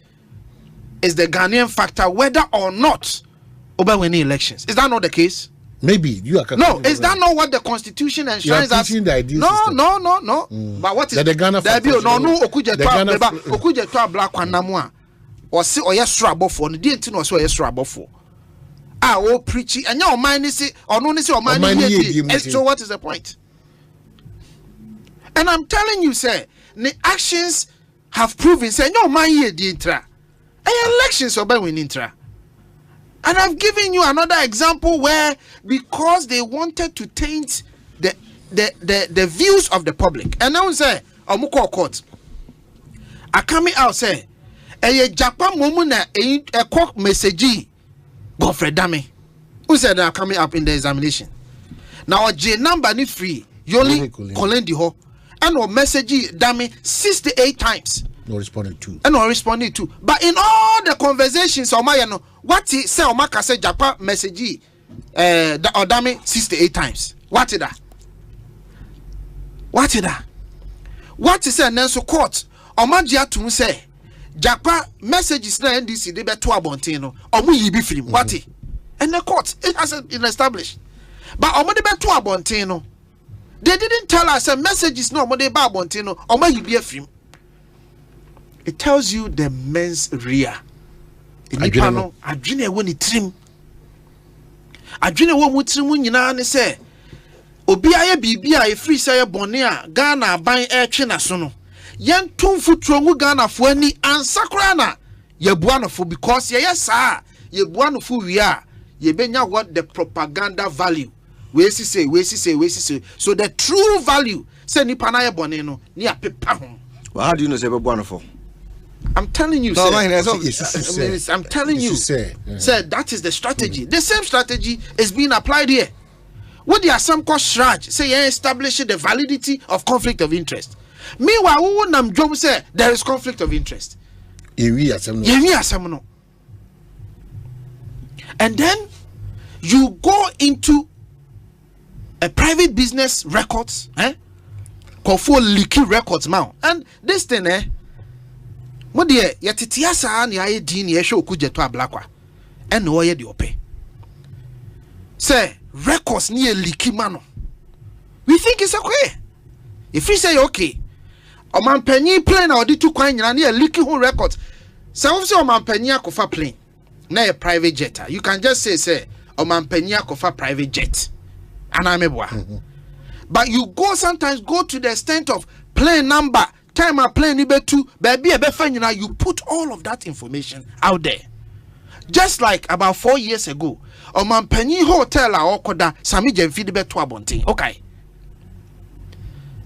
Speaker 7: is the Ghanaian factor, whether or not over winning elections. Is that not the case?
Speaker 4: Maybe you are.
Speaker 7: No, is that not what the Constitution enshrines as? No. But what is
Speaker 4: the Ghana factor?
Speaker 7: No. Okuje to black one namua. Or say or yes for no didn't know so yes for. Oh preaching and your mind is or no say or mind. So what is the point? And I'm telling you, sir, the actions have proven say no man here the intra. Elections obey win intra. And I've given you another example where because they wanted to taint the views of the public. And now say, Omuko court. I coming out say, Japan momuna a court message Godfrey Dame. Who said they are coming up in the examination? Now J number ni free. You only calling the ho. And or message Dame 68 times.
Speaker 4: No responding to.
Speaker 7: And no responding to. But in all the conversations of my what he say Omaka say Japan message or Dame 68 times. What is that? What is that? What is that? Nenso court. Omajia to say Japan messages na NDC they be to abontino. Omu yibi film. What is? And the court it has been established. But omu de be to abontino. They didn't tell us a messages no omu de ba abontino. Omu yibi film. It tells you the mens rea. Inipano adwene wo ni trim. Adwene wo mu trim nyina ne se obi aye bibia e free say bone a Ghana aban e twe na so no. Yen tumfutro ngu Ghana fo ani ansakra na ye buanofo because ye sa ye buanofo wi a ye benya what the propaganda value. We say. So the true value say nipa na ye bone no ni apepa ho.
Speaker 8: Well, how do you know say buanofo?
Speaker 7: I'm telling you,
Speaker 8: no,
Speaker 7: sir. I'm telling you, sir, that is the strategy. The same strategy is being applied here. What there are some called shraj, say you establish the validity of conflict of interest. Meanwhile, who would job say there is conflict of interest? And then you go into a private business records, called for leaky records now. And this thing, mo de yetitia saa ne aye din ne ehwe okujeto ablakwa ene wo ye de ope say records ne leaky mano we think it's okay if we say okay omanpanyi plane na odi tu kwan nyina ne leaky ho records say we say omanpanyi akofa plane na a private jet you can just say omanpanyi akofa private jet anameboa but you sometimes go to the extent of plane number time a plane ni betu baby ebefanyina you put all of that information out there just like about 4 years ago Omanpanyi hotel a okoda Sami Jemfi de betu abonten okay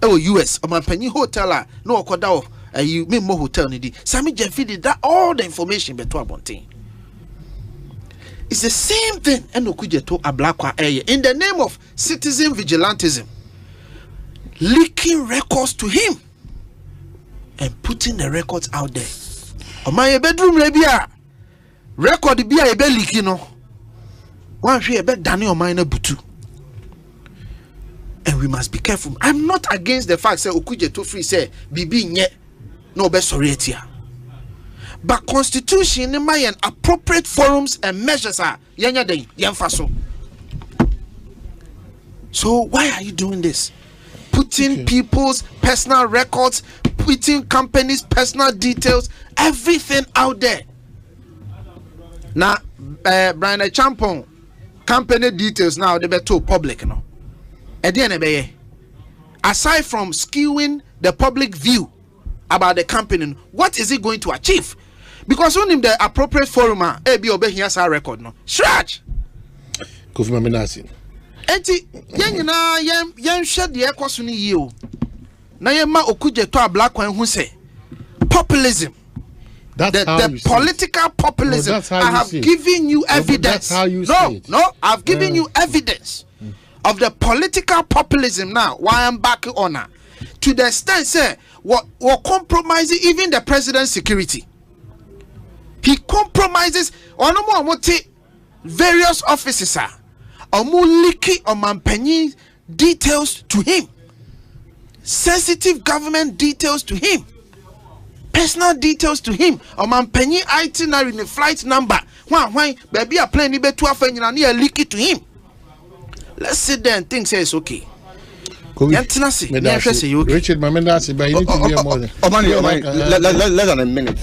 Speaker 7: US Omanpanyi hotel a no okoda of you Memo hotel ni di Sami Jemfi did that all the information betu abonten. It's the same thing enokujeto ablakwa in the name of citizen vigilantism leaking records to him and putting the records out there. On my bedroom, rebia record be a leaky no. One share bed Daniel minor butu. And we must be careful. I'm not against the fact say Okuje to free say bibi nye no be sorry here. But constitution in my appropriate forums and measures are yanya day yamfaso. So why are you doing this? Putting people's personal records, putting companies' personal details, everything out there. Now, Brian Champon, company details now they be told public, you know. Aside from skewing the public view about the company, what is it going to achieve? Because when in the appropriate forum, be obey here's our record, no. Shraj.
Speaker 4: Kofi Tonto.
Speaker 7: Enti yen shed the Ekosiisen yield. Na yema okujeto ablakwa hu say populism.
Speaker 4: That's
Speaker 7: the political populism.
Speaker 4: No,
Speaker 7: I have given you evidence.
Speaker 4: That's how you say it.
Speaker 7: No, I've given you evidence of the political populism now. Why I'm back on her. To the extent say what compromising even the president's security. He compromises on various offices. Omu leaky Omanpanyi details to him, sensitive government details to him, personal details to him. Omanpanyi itinerary in the flight number. Why baby a plane ni betu afanyina ni leaky to him. Let's sit there and think say it's okay.
Speaker 4: Richard, Mamendasi, but you need to be more than
Speaker 8: less than a minute.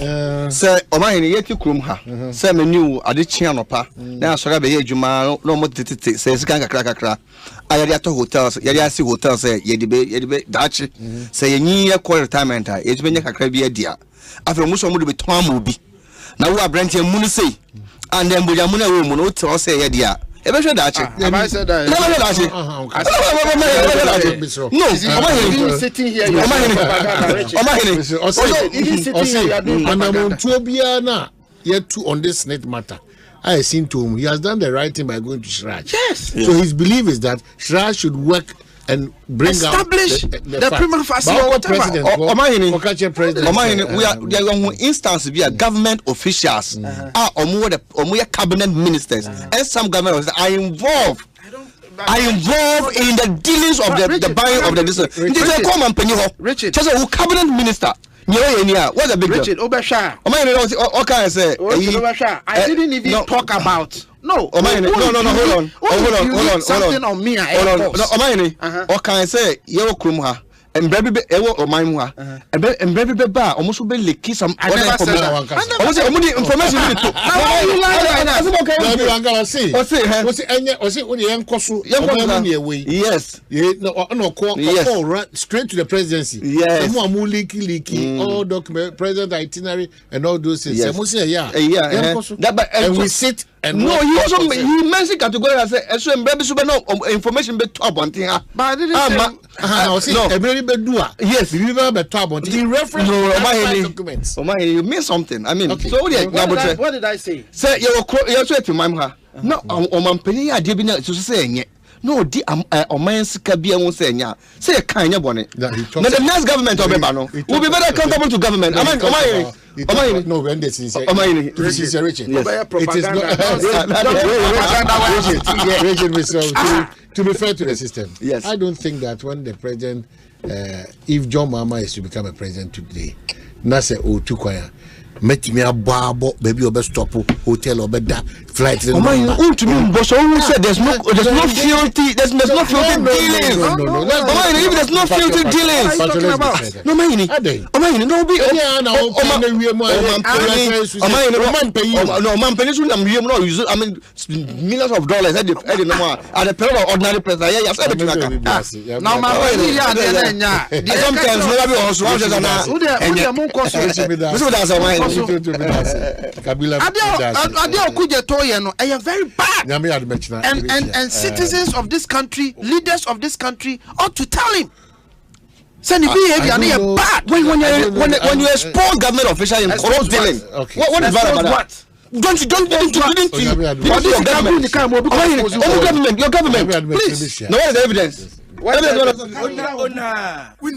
Speaker 8: Sir, Omani, yet you crum ha. Sir, me knew a ditchiano pa. Now, so I be Juma, no more says Ganga Cracker. I had to hotels, Yasi hotels, say, ye debate Dutch, say a year quarter time enter. It's been a crabby idea. After Musso would be Tom will be. Now we are Brenty and Munisi. and then Bujamuna woman would say, yeah. Eventually, that's it.
Speaker 7: I said that.
Speaker 6: No, sitting here.
Speaker 4: Yet too on this net matter. I seen to him, he has done the right thing by going to Shraj.
Speaker 7: Yes.
Speaker 4: So his belief is that Shraj should work and establish
Speaker 7: the prima facie or whatever.
Speaker 8: We are instance via government officials, cabinet ministers, and some government officials are involved in the dealings of the buying of the business. Richard, just a cabinet minister. What's the big
Speaker 7: Richard Obasha? I didn't even talk about. No,
Speaker 8: hold on.
Speaker 7: Something on me.
Speaker 8: What can I say? And baby, and baby, almost be licky some other information. Yes,
Speaker 4: straight to the presidency.
Speaker 8: Yes,
Speaker 4: leaky, all document, president itinerary, and all those things.
Speaker 8: And
Speaker 4: we sit. And
Speaker 8: no, he mentioned category as information be top on thing.
Speaker 7: But I didn't
Speaker 4: yes, we have a top on the reference documents.
Speaker 8: You missed something. I mean,
Speaker 7: okay.
Speaker 8: So
Speaker 7: what did I say?
Speaker 8: Say you're straight to my no, on penny, I did not say. No, Oman Sikabia won't say, say a kind of bonnet. The next government of Ebano will be very accountable to government.
Speaker 4: No, when this is Richard. It is not. To be fair to the system,
Speaker 8: yes.
Speaker 4: I don't think that when the president, if John Mahama is to become a president today, Nasa Otukwaya. Met me a babo, baby, or best stop hotel or bed flight.
Speaker 8: To me, but so who said there's no filthy, there's no filthy dealings. No, there's no filthy dealings. No, no, be I mean, millions of dollars at the period of ordinary president. Now,
Speaker 7: very bad. And citizens of this country, leaders of this country ought to tell him. Bad.
Speaker 8: When you expose government officials in corrupt dealing, what is bad about that? Don't your government, please. No, what is the evidence?